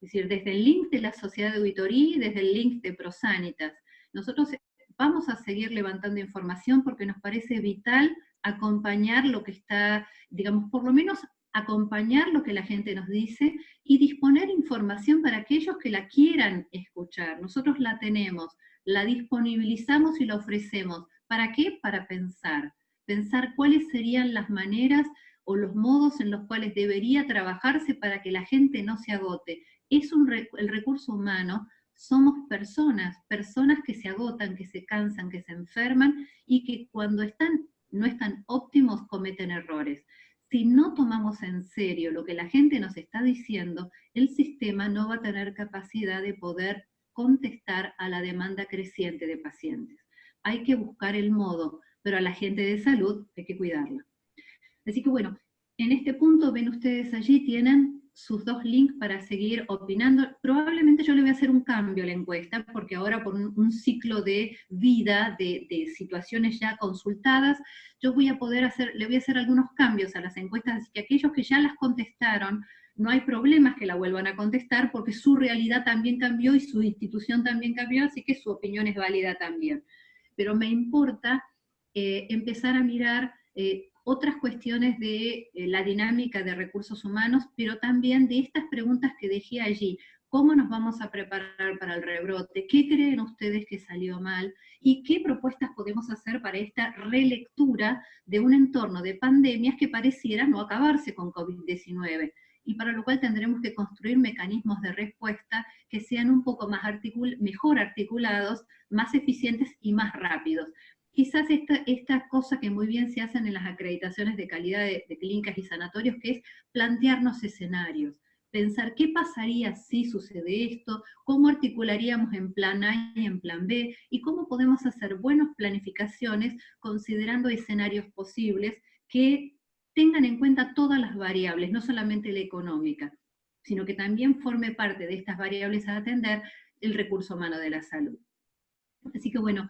es decir, desde el link de la Sociedad de Auditoría y desde el link de ProSanitas. Nosotros vamos a seguir levantando información porque nos parece vital acompañar lo que está, digamos, por lo menos acompañar lo que la gente nos dice y disponer información para aquellos que la quieran escuchar. Nosotros la tenemos, la disponibilizamos y la ofrecemos. ¿Para qué? Para pensar cuáles serían las maneras o los modos en los cuales debería trabajarse para que la gente no se agote. El recurso humano, somos personas que se agotan, que se cansan, que se enferman y que cuando no están óptimos cometen errores. Si no tomamos en serio lo que la gente nos está diciendo, el sistema no va a tener capacidad de poder contestar a la demanda creciente de pacientes. Hay que buscar el modo, pero a la gente de salud hay que cuidarla. Así que bueno, en este punto ven ustedes allí, tienen sus dos links para seguir opinando. Probablemente yo le voy a hacer un cambio a la encuesta, porque ahora por un ciclo de vida, de situaciones ya consultadas, yo le voy a hacer algunos cambios a las encuestas, así que aquellos que ya las contestaron, no hay problemas que la vuelvan a contestar, porque su realidad también cambió y su institución también cambió, así que su opinión es válida también. Pero me importa empezar a mirar otras cuestiones de la dinámica de recursos humanos, pero también de estas preguntas que dejé allí. ¿Cómo nos vamos a preparar para el rebrote? ¿Qué creen ustedes que salió mal? ¿Y qué propuestas podemos hacer para esta relectura de un entorno de pandemias que pareciera no acabarse con COVID-19? Y para lo cual tendremos que construir mecanismos de respuesta que sean un poco mejor articulados, más eficientes y más rápidos. Quizás esta cosa que muy bien se hacen en las acreditaciones de calidad de clínicas y sanatorios, que es plantearnos escenarios, pensar qué pasaría si sucede esto, cómo articularíamos en plan A y en plan B, y cómo podemos hacer buenas planificaciones considerando escenarios posibles que tengan en cuenta todas las variables, no solamente la económica, sino que también forme parte de estas variables a atender el recurso humano de la salud. Así que bueno,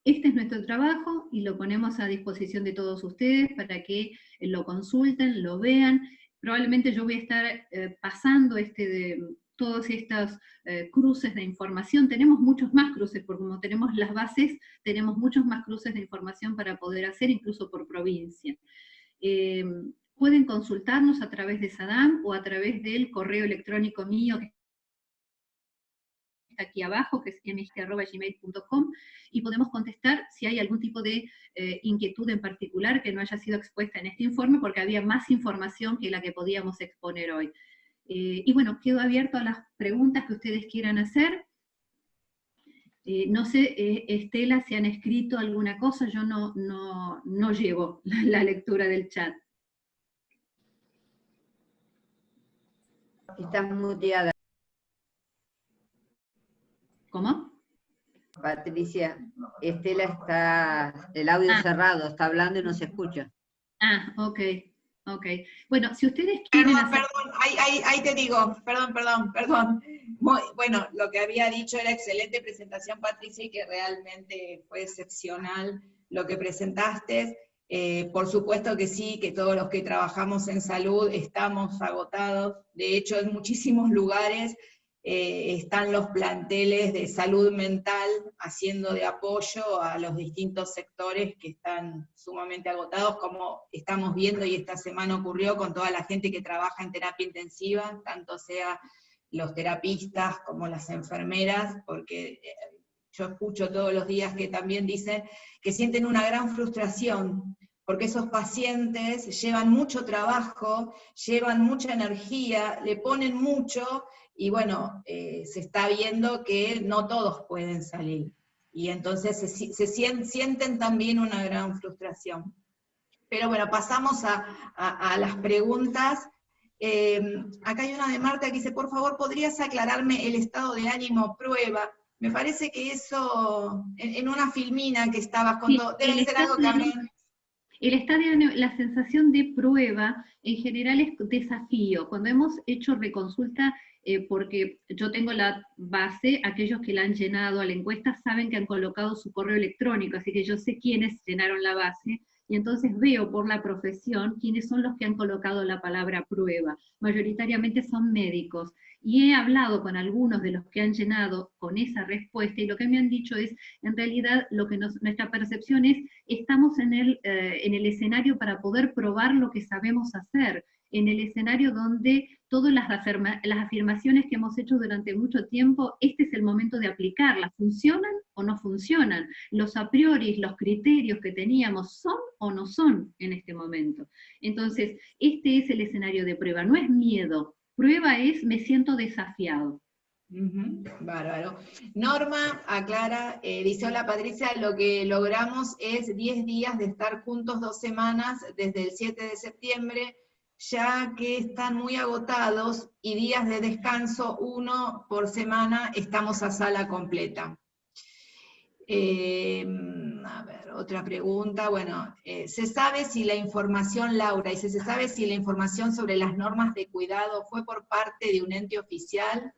este es nuestro trabajo y lo ponemos a disposición de todos ustedes para que lo consulten, lo vean. Probablemente yo voy a estar pasando todos estos cruces de información. Tenemos muchos más cruces, porque como tenemos las bases, tenemos muchos más cruces de información para poder hacer, incluso por provincia. Pueden consultarnos a través de SADAM o a través del correo electrónico mío, que está aquí abajo, que es mgt@gmail.com, y podemos contestar si hay algún tipo de inquietud en particular que no haya sido expuesta en este informe, porque había más información que la que podíamos exponer hoy. Y bueno, quedo abierto a las preguntas que ustedes quieran hacer. No sé, Estela, si han escrito alguna cosa, yo no llevo la lectura del chat. Estás muteada. ¿Cómo? Patricia, Estela está, el audio cerrado, está hablando y no se escucha. Ah, ok. Bueno, si ustedes quieren Perdón, ahí te digo, perdón. Bueno, lo que había dicho era excelente presentación, Patricia, y que realmente fue excepcional lo que presentaste. Por supuesto que sí, que todos los que trabajamos en salud estamos agotados. De hecho, en muchísimos lugares están los planteles de salud mental haciendo de apoyo a los distintos sectores que están sumamente agotados, como estamos viendo y esta semana ocurrió con toda la gente que trabaja en terapia intensiva, tanto sea los terapistas como las enfermeras, porque yo escucho todos los días que también dicen que sienten una gran frustración, porque esos pacientes llevan mucho trabajo, llevan mucha energía, le ponen mucho, y bueno, se está viendo que no todos pueden salir. Y entonces sienten también una gran frustración. Pero bueno, pasamos a las preguntas. Acá hay una de Marta que dice, por favor, ¿podrías aclararme el estado de ánimo prueba? Me parece que eso, en una filmina que estabas contando, Sí, debe ser algo que también... El estadio, la sensación de prueba en general es desafío. Cuando hemos hecho reconsulta, porque yo tengo la base, aquellos que la han llenado a la encuesta saben que han colocado su correo electrónico, así que yo sé quiénes llenaron la base, y entonces veo por la profesión quiénes son los que han colocado la palabra prueba. Mayoritariamente son médicos. Y he hablado con algunos de los que han llenado con esa respuesta, y lo que me han dicho es, en realidad, lo que nuestra percepción es, estamos en el escenario para poder probar lo que sabemos hacer, en el escenario donde todas las afirmaciones que hemos hecho durante mucho tiempo, este es el momento de aplicarlas, ¿funcionan o no funcionan? Los a priori, los criterios que teníamos, ¿son o no son en este momento? Entonces, este es el escenario de prueba, no es miedo, prueba es me siento desafiado. Bárbaro. Norma aclara, dice, hola Patricia, lo que logramos es 10 días de estar juntos 2 semanas desde el 7 de septiembre, ya que están muy agotados y días de descanso 1 por semana, estamos a sala completa. A ver, otra pregunta, bueno, ¿se sabe si la información, Laura, dice, ¿se sabe si la información sobre las normas de cuidado fue por parte de un ente oficial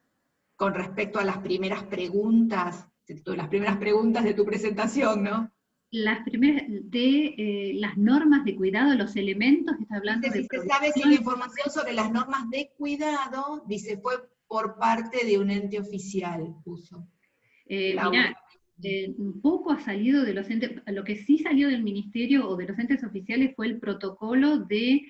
con respecto a las primeras preguntas de tu presentación, ¿no? Las primeras, las normas de cuidado, los elementos, está hablando dice, de... Si se sabe si la información sobre las normas de cuidado, dice, fue por parte de un ente oficial, puso. Mirá, poco ha salido de los entes, lo que sí salió del ministerio o de los entes oficiales fue el protocolo de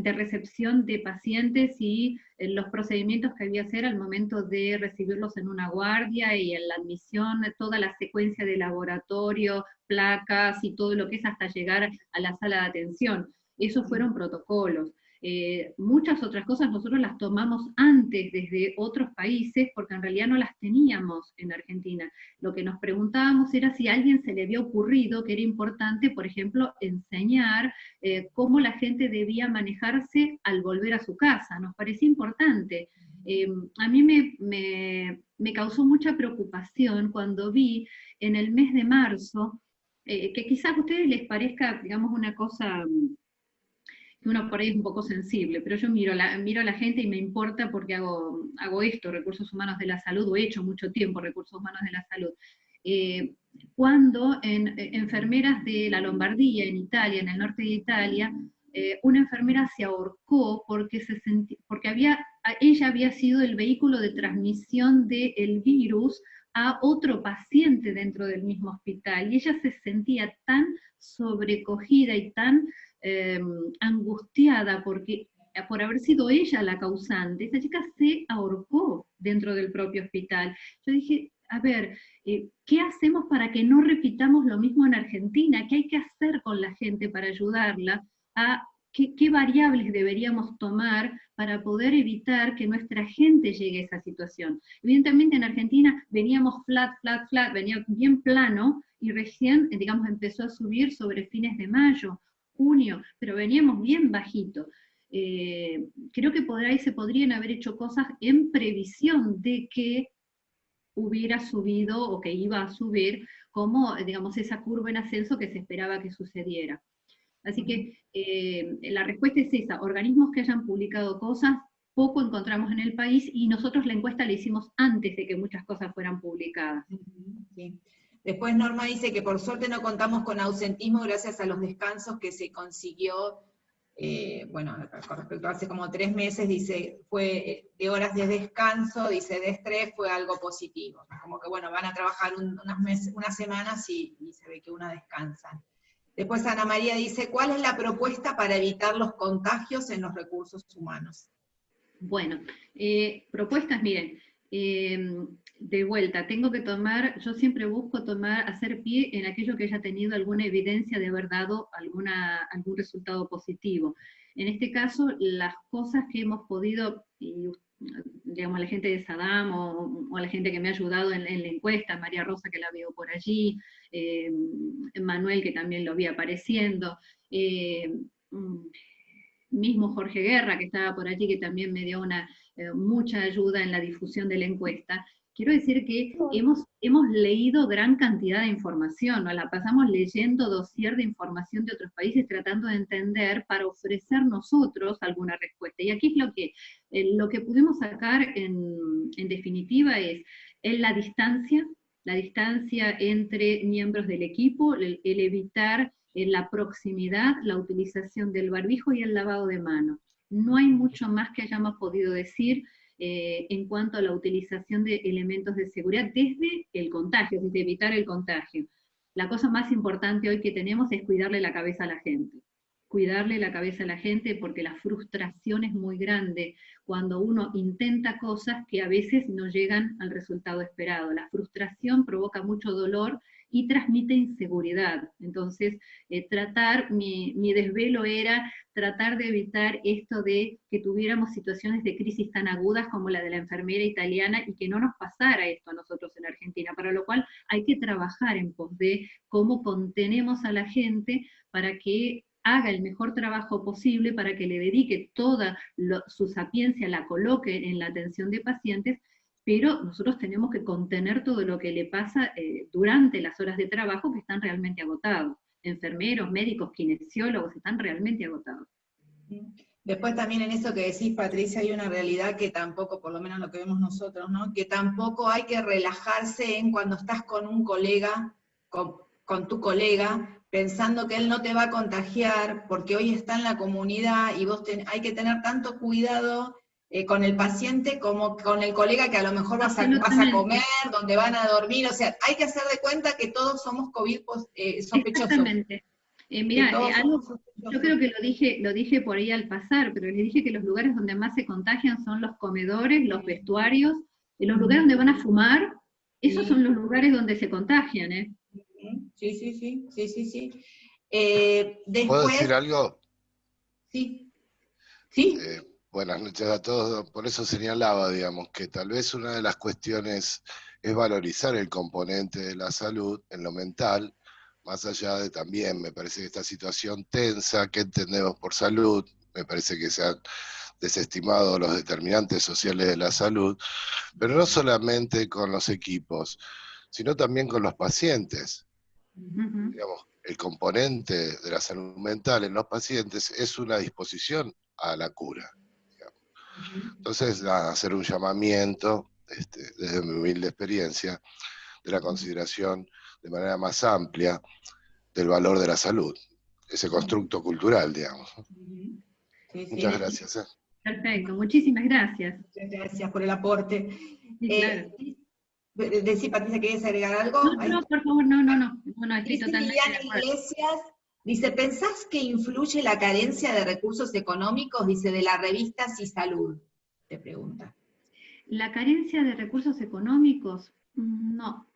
recepción de pacientes y los procedimientos que había que hacer al momento de recibirlos en una guardia y en la admisión, toda la secuencia de laboratorio, placas y todo lo que es hasta llegar a la sala de atención. Esos fueron protocolos. Muchas otras cosas nosotros las tomamos antes desde otros países porque en realidad no las teníamos en Argentina. Lo que nos preguntábamos era si a alguien se le había ocurrido que era importante, por ejemplo, enseñar cómo la gente debía manejarse al volver a su casa. Nos parecía importante. A mí me causó mucha preocupación cuando vi en el mes de marzo, que quizás a ustedes les parezca, digamos, una cosa que uno por ahí es un poco sensible, pero yo miro a la gente y me importa porque hago esto, recursos humanos de la salud, o he hecho mucho tiempo recursos humanos de la salud. Cuando enfermeras de la Lombardía, en Italia, en el norte de Italia, una enfermera se ahorcó porque ella había sido el vehículo de transmisión del virus a otro paciente dentro del mismo hospital, y ella se sentía tan sobrecogida y tan angustiada por haber sido ella la causante. Esa chica se ahorcó dentro del propio hospital. Yo dije, a ver, ¿qué hacemos para que no repitamos lo mismo en Argentina? ¿Qué hay que hacer con la gente para ayudarla? ¿Qué variables deberíamos tomar para poder evitar que nuestra gente llegue a esa situación? Evidentemente en Argentina veníamos flat, venía bien plano, y recién, digamos, empezó a subir sobre fines de mayo, junio, pero veníamos bien bajito. Creo que por ahí se podrían haber hecho cosas en previsión de que hubiera subido o que iba a subir, como, digamos, esa curva en ascenso que se esperaba que sucediera. Así que la respuesta es esa: organismos que hayan publicado cosas, poco encontramos en el país, y nosotros la encuesta la hicimos antes de que muchas cosas fueran publicadas. Sí. Después Norma dice que por suerte no contamos con ausentismo gracias a los descansos que se consiguió, bueno, con respecto a hace como 3 meses, dice, fue de horas de descanso, dice, de estrés fue algo positivo. Como que, bueno, van a trabajar unas semanas y se ve que una descansan. Después Ana María dice, ¿cuál es la propuesta para evitar los contagios en los recursos humanos? Bueno, propuestas, miren, de vuelta, tengo que tomar, yo siempre busco hacer pie en aquello que haya tenido alguna evidencia de haber dado algún resultado positivo. En este caso, las cosas que hemos podido, digamos, la gente de SADAM o la gente que me ha ayudado en la encuesta, María Rosa que la veo por allí, Manuel que también lo vi apareciendo, mismo Jorge Guerra que estaba por allí que también me dio mucha ayuda en la difusión de la encuesta. Quiero decir que hemos leído gran cantidad de información, nos la pasamos leyendo dossier de información de otros países tratando de entender para ofrecer nosotros alguna respuesta. Y aquí es lo que pudimos sacar en definitiva es la distancia entre miembros del equipo, el evitar la proximidad, la utilización del barbijo y el lavado de manos. No hay mucho más que hayamos podido decir en cuanto a la utilización de elementos de seguridad desde el contagio, desde evitar el contagio. La cosa más importante hoy que tenemos es cuidarle la cabeza a la gente. Cuidarle la cabeza a la gente porque la frustración es muy grande cuando uno intenta cosas que a veces no llegan al resultado esperado. La frustración provoca mucho dolor y transmite inseguridad. Entonces, mi desvelo era tratar de evitar esto de que tuviéramos situaciones de crisis tan agudas como la de la enfermera italiana y que no nos pasara esto a nosotros en Argentina, para lo cual hay que trabajar en pos de cómo contenemos a la gente para que haga el mejor trabajo posible, para que le dedique toda su sapiencia, la coloque en la atención de pacientes, pero nosotros tenemos que contener todo lo que le pasa durante las horas de trabajo que están realmente agotados. Enfermeros, médicos, kinesiólogos están realmente agotados. Después también en eso que decís, Patricia, hay una realidad que tampoco, por lo menos lo que vemos nosotros, ¿no? Que tampoco hay que relajarse en cuando estás con un colega, con tu colega, pensando que él no te va a contagiar, porque hoy está en la comunidad y hay que tener tanto cuidado con el paciente como con el colega que a lo mejor vas a comer, donde van a dormir, o sea, hay que hacer de cuenta que todos somos COVID sospechosos. Exactamente. Mirá, yo creo que lo dije por ahí al pasar, pero les dije que los lugares donde más se contagian son los comedores, los vestuarios, los lugares donde van a fumar, esos son los lugares donde se contagian, ¿eh? Sí. Después, ¿puedo decir algo? Sí. Buenas noches a todos. Por eso señalaba, digamos, que tal vez una de las cuestiones es valorizar el componente de la salud en lo mental, más allá de también, me parece que esta situación tensa, que entendemos por salud, me parece que se han desestimado los determinantes sociales de la salud, pero no solamente con los equipos, sino también con los pacientes. Digamos, el componente de la salud mental en los pacientes es una disposición a la cura. Entonces, hacer un llamamiento, desde mi humilde experiencia, de la consideración de manera más amplia del valor de la salud, ese constructo cultural, digamos. Muchas gracias. Perfecto, muchísimas gracias. Muchas gracias por el aporte. Sí, claro. Decí, Patricia, ¿querías agregar algo? No, por favor, no, estoy totalmente de acuerdo. Iglesias dice, ¿pensás que influye la carencia de recursos económicos? Dice, de la revista Sí Salud, te pregunta. La carencia de recursos económicos, no.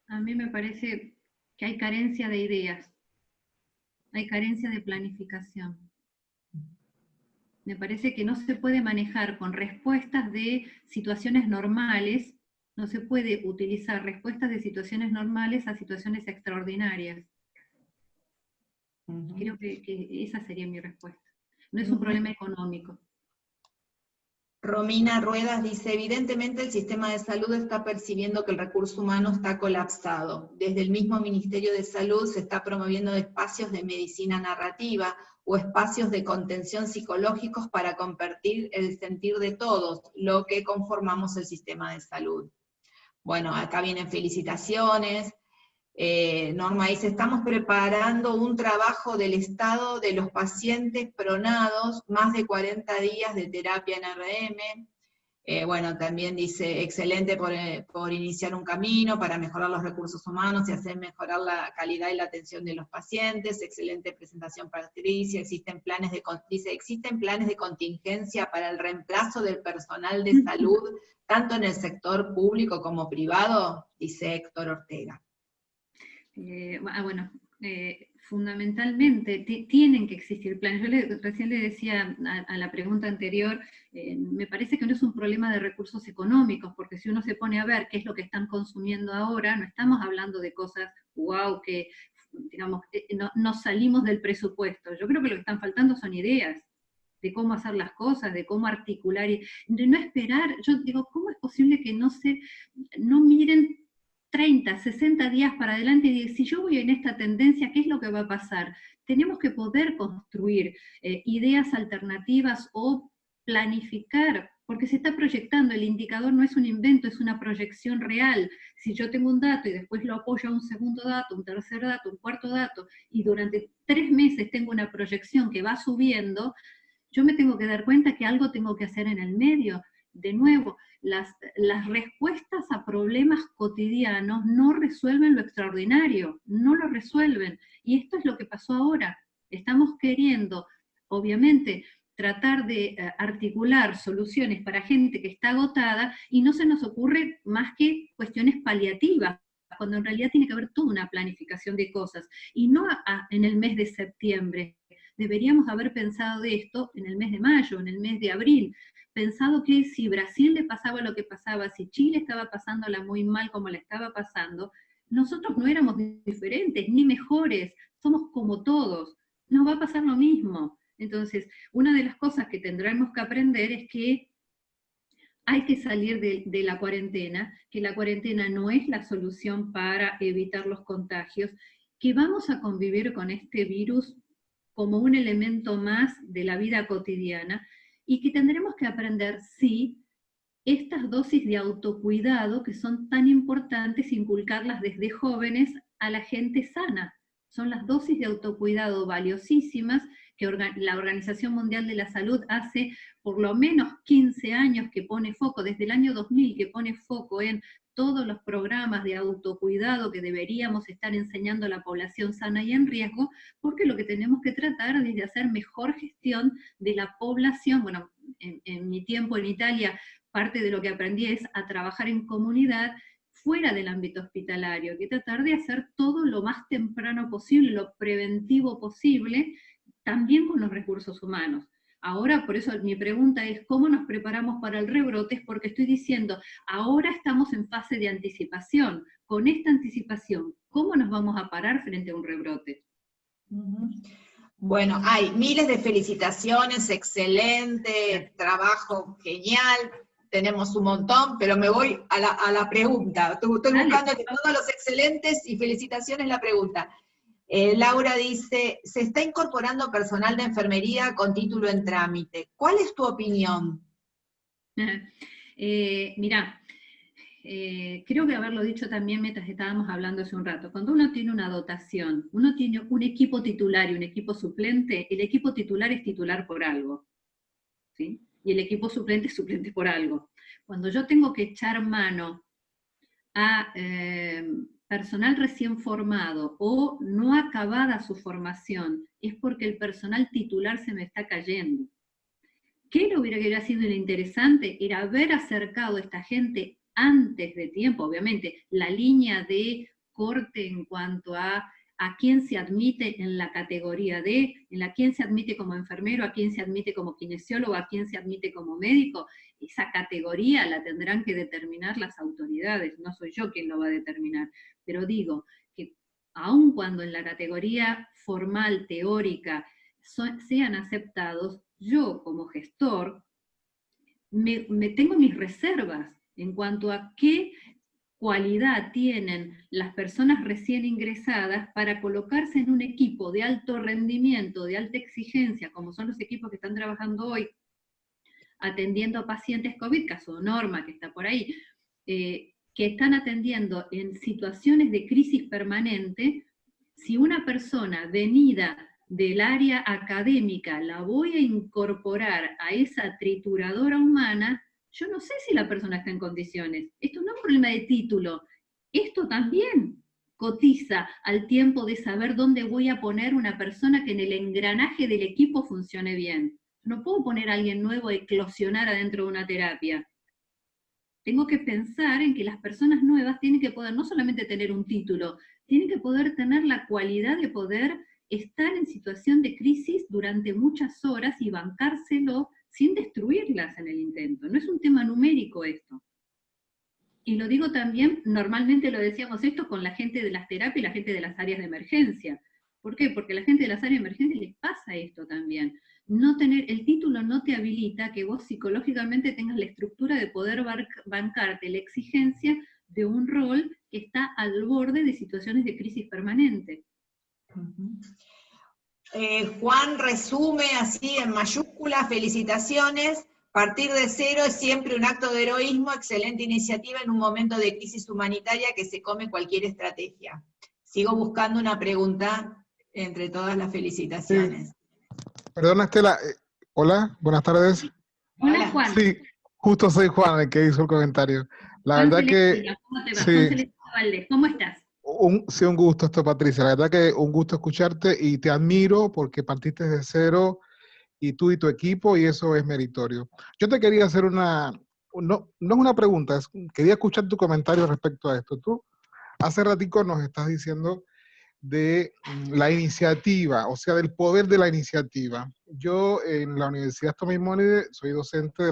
A mí me parece que hay carencia de ideas, hay carencia de planificación. Me parece que no se puede manejar con respuestas de situaciones normales, no se puede utilizar respuestas de situaciones normales a situaciones extraordinarias. Creo que esa sería mi respuesta. No es un problema económico. Romina Ruedas dice, evidentemente el sistema de salud está percibiendo que el recurso humano está colapsado. Desde el mismo Ministerio de Salud se está promoviendo espacios de medicina narrativa o espacios de contención psicológicos para compartir el sentir de todos, lo que conformamos el sistema de salud. Bueno, acá vienen felicitaciones. Norma dice, estamos preparando un trabajo del estado de los pacientes pronados, más de 40 días de terapia en RM. Bueno, también dice, excelente por iniciar un camino para mejorar los recursos humanos y hacer mejorar la calidad y la atención de los pacientes, excelente presentación Patricia, existen planes de contingencia para el reemplazo del personal de salud, tanto en el sector público como privado, dice Héctor Ortega. Fundamentalmente tienen que existir planes. Yo recién le decía a la pregunta anterior, me parece que no es un problema de recursos económicos, porque si uno se pone a ver qué es lo que están consumiendo ahora, no estamos hablando de cosas, wow, que digamos, no salimos del presupuesto. Yo creo que lo que están faltando son ideas de cómo hacer las cosas, de cómo articular, y de no esperar. Yo digo, ¿cómo es posible que no miren 30, 60 días para adelante y decir, si yo voy en esta tendencia, ¿qué es lo que va a pasar? Tenemos que poder construir ideas alternativas o planificar, porque se está proyectando, el indicador no es un invento, es una proyección real. Si yo tengo un dato y después lo apoyo a un segundo dato, un tercer dato, un cuarto dato, y durante 3 meses tengo una proyección que va subiendo, yo me tengo que dar cuenta que algo tengo que hacer en el medio. De nuevo, las respuestas a problemas cotidianos no resuelven lo extraordinario, no lo resuelven. Y esto es lo que pasó ahora. Estamos queriendo, obviamente, tratar de articular soluciones para gente que está agotada y no se nos ocurre más que cuestiones paliativas, cuando en realidad tiene que haber toda una planificación de cosas. Y no en el mes de septiembre. Deberíamos haber pensado de esto en el mes de mayo, en el mes de abril, pensado que si Brasil le pasaba lo que pasaba, si Chile estaba pasándola muy mal como la estaba pasando, nosotros no éramos diferentes, ni mejores, somos como todos, nos va a pasar lo mismo. Entonces, una de las cosas que tendremos que aprender es que hay que salir de la cuarentena, que la cuarentena no es la solución para evitar los contagios, que vamos a convivir con este virus como un elemento más de la vida cotidiana, y que tendremos que aprender, sí, estas dosis de autocuidado que son tan importantes, inculcarlas desde jóvenes a la gente sana. Son las dosis de autocuidado valiosísimas que la Organización Mundial de la Salud hace por lo menos 15 años que pone foco, desde el año 2000 que pone foco en todos los programas de autocuidado que deberíamos estar enseñando a la población sana y en riesgo, porque lo que tenemos que tratar es de hacer mejor gestión de la población. Bueno, en mi tiempo en Italia, parte de lo que aprendí es a trabajar en comunidad fuera del ámbito hospitalario, que tratar de hacer todo lo más temprano posible, lo preventivo posible, también con los recursos humanos. Ahora, por eso mi pregunta es, ¿cómo nos preparamos para el rebrote? Porque estoy diciendo, ahora estamos en fase de anticipación. Con esta anticipación, ¿cómo nos vamos a parar frente a un rebrote? Bueno, hay miles de felicitaciones, excelente, trabajo genial, tenemos un montón, pero me voy a la pregunta. Estoy buscando entre todos los excelentes y felicitaciones la pregunta. Laura dice, se está incorporando personal de enfermería con título en trámite. ¿Cuál es tu opinión? Mirá, creo que haberlo dicho también mientras estábamos hablando hace un rato. Cuando uno tiene una dotación, uno tiene un equipo titular y un equipo suplente, el equipo titular es titular por algo, ¿sí? Y el equipo suplente es suplente por algo. Cuando yo tengo que echar mano a personal recién formado o no acabada su formación, es porque el personal titular se me está cayendo. ¿Qué lo hubiera sido interesante? Era haber acercado a esta gente antes de tiempo, obviamente, la línea de corte en cuanto a quién se admite en la categoría D, a quién se admite como enfermero, a quién se admite como kinesiólogo, a quién se admite como médico. Esa categoría la tendrán que determinar las autoridades, no soy yo quien lo va a determinar, pero digo que aun cuando en la categoría formal, teórica, sean aceptados, yo como gestor me tengo mis reservas en cuanto a qué cualidad tienen las personas recién ingresadas para colocarse en un equipo de alto rendimiento, de alta exigencia, como son los equipos que están trabajando hoy, atendiendo a pacientes COVID, caso Norma, que está por ahí, que están atendiendo en situaciones de crisis permanente, si una persona venida del área académica la voy a incorporar a esa trituradora humana, yo no sé si la persona está en condiciones. Esto no es un problema de título, esto también cotiza al tiempo de saber dónde voy a poner una persona que en el engranaje del equipo funcione bien. No puedo poner a alguien nuevo a eclosionar adentro de una terapia. Tengo que pensar en que las personas nuevas tienen que poder no solamente tener un título, tienen que poder tener la cualidad de poder estar en situación de crisis durante muchas horas y bancárselo sin destruirlas en el intento. No es un tema numérico esto. Y lo digo también, normalmente lo decíamos esto con la gente de las terapias y la gente de las áreas de emergencia. ¿Por qué? Porque a la gente de las áreas de emergencia les pasa esto también. No tener, el título no te habilita que vos psicológicamente tengas la estructura de poder bancarte la exigencia de un rol que está al borde de situaciones de crisis permanente. Juan resume así en mayúsculas: felicitaciones, partir de cero es siempre un acto de heroísmo, excelente iniciativa en un momento de crisis humanitaria que se come cualquier estrategia. Sigo buscando una pregunta entre todas las felicitaciones. Sí. Perdona, Estela. Hola, buenas tardes. Hola, Juan. Sí, justo soy Juan el que hizo el comentario. La Juan verdad Celestina, que... ¿cómo te va? Sí. Juan Celestina Valdés, ¿cómo estás? Sí, un gusto esto, Patricia. La verdad que un gusto escucharte y te admiro porque partiste de cero y tú y tu equipo, y eso es meritorio. Yo te quería hacer no es una pregunta, quería escuchar tu comentario respecto a esto. Tú hace ratico nos estás diciendo de la iniciativa, o sea, del poder de la iniciativa. Yo en la Universidad Tomás Monides soy docente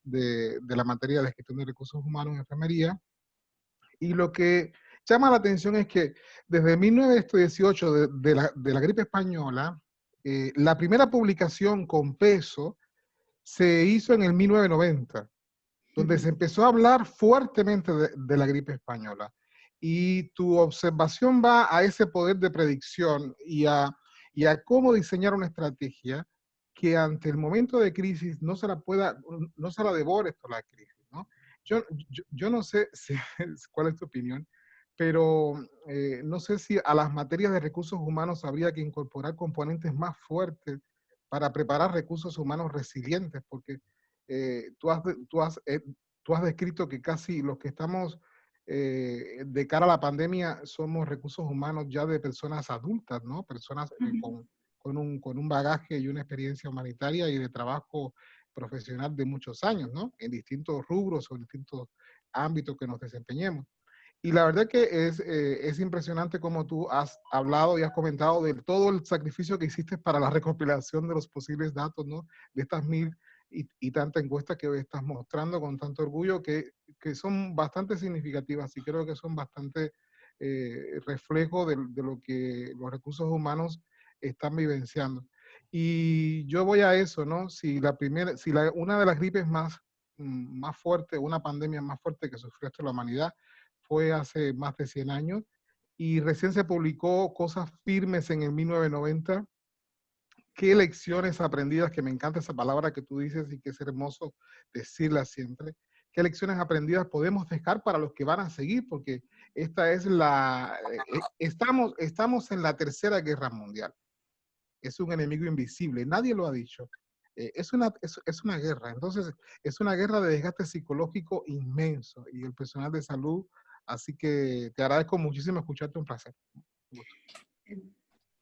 de la materia de gestión de recursos humanos en enfermería, y lo que llama la atención es que desde 1918, de la gripe española, la primera publicación con peso se hizo en el 1990, donde se empezó a hablar fuertemente de la gripe española. Y tu observación va a ese poder de predicción y a cómo diseñar una estrategia que ante el momento de crisis no se la devore toda la crisis, ¿no? Yo no sé cuál es tu opinión, pero no sé si a las materias de recursos humanos habría que incorporar componentes más fuertes para preparar recursos humanos resilientes, porque tú has descrito que casi los que estamos de cara a la pandemia somos recursos humanos ya de personas adultas, ¿no? Personas con un bagaje y una experiencia humanitaria y de trabajo profesional de muchos años, ¿no? En distintos rubros o en distintos ámbitos que nos desempeñemos. Y la verdad que es impresionante cómo tú has hablado y has comentado de todo el sacrificio que hiciste para la recopilación de los posibles datos, ¿no? De estas 1000 y tantas encuestas que hoy estás mostrando con tanto orgullo, que son bastante significativas y creo que son bastante reflejo de lo que los recursos humanos están vivenciando. Y yo voy a eso, ¿no? Si una de las gripes más fuertes, una pandemia más fuerte que sufrió la humanidad, fue hace más de 100 años, y recién se publicó Cosas Firmes en el 1990. ¿Qué lecciones aprendidas, que me encanta esa palabra que tú dices y que es hermoso decirla siempre, qué lecciones aprendidas podemos dejar para los que van a seguir? Porque esta es estamos en la Tercera Guerra Mundial. Es un enemigo invisible, nadie lo ha dicho. Es una guerra, entonces es una guerra de desgaste psicológico inmenso, y el personal de salud. Así que te agradezco muchísimo escucharte, un placer.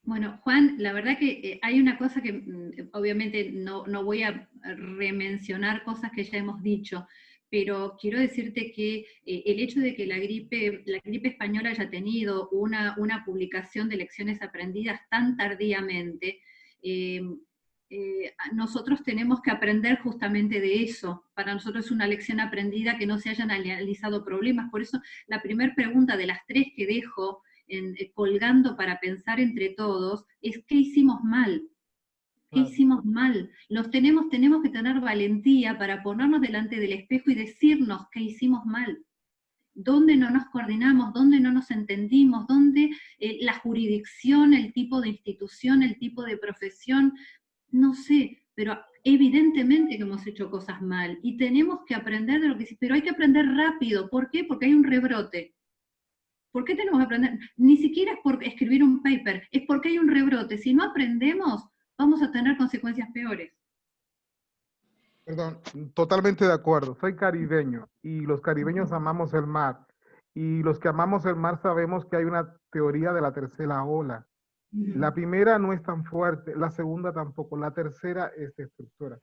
Bueno, Juan, la verdad que hay una cosa que obviamente no voy a remencionar cosas que ya hemos dicho, pero quiero decirte que el hecho de que la gripe española haya tenido una publicación de lecciones aprendidas tan tardíamente, nosotros tenemos que aprender justamente de eso. Para nosotros es una lección aprendida que no se hayan analizado problemas. Por eso la primera pregunta de las 3 que dejo colgando para pensar entre todos es ¿qué hicimos mal? ¿Qué hicimos mal? Tenemos que tener valentía para ponernos delante del espejo y decirnos qué hicimos mal. ¿Dónde no nos coordinamos? ¿Dónde no nos entendimos? ¿Dónde la jurisdicción, el tipo de institución, el tipo de profesión? No sé, pero evidentemente que hemos hecho cosas mal, y tenemos que aprender de lo que sí, pero hay que aprender rápido. ¿Por qué? Porque hay un rebrote. ¿Por qué tenemos que aprender? Ni siquiera es por escribir un paper, es porque hay un rebrote. Si no aprendemos, vamos a tener consecuencias peores. Perdón, totalmente de acuerdo. Soy caribeño y los caribeños amamos el mar. Y los que amamos el mar sabemos que hay una teoría de la tercera ola. La primera no es tan fuerte, la segunda tampoco, la tercera es destructora.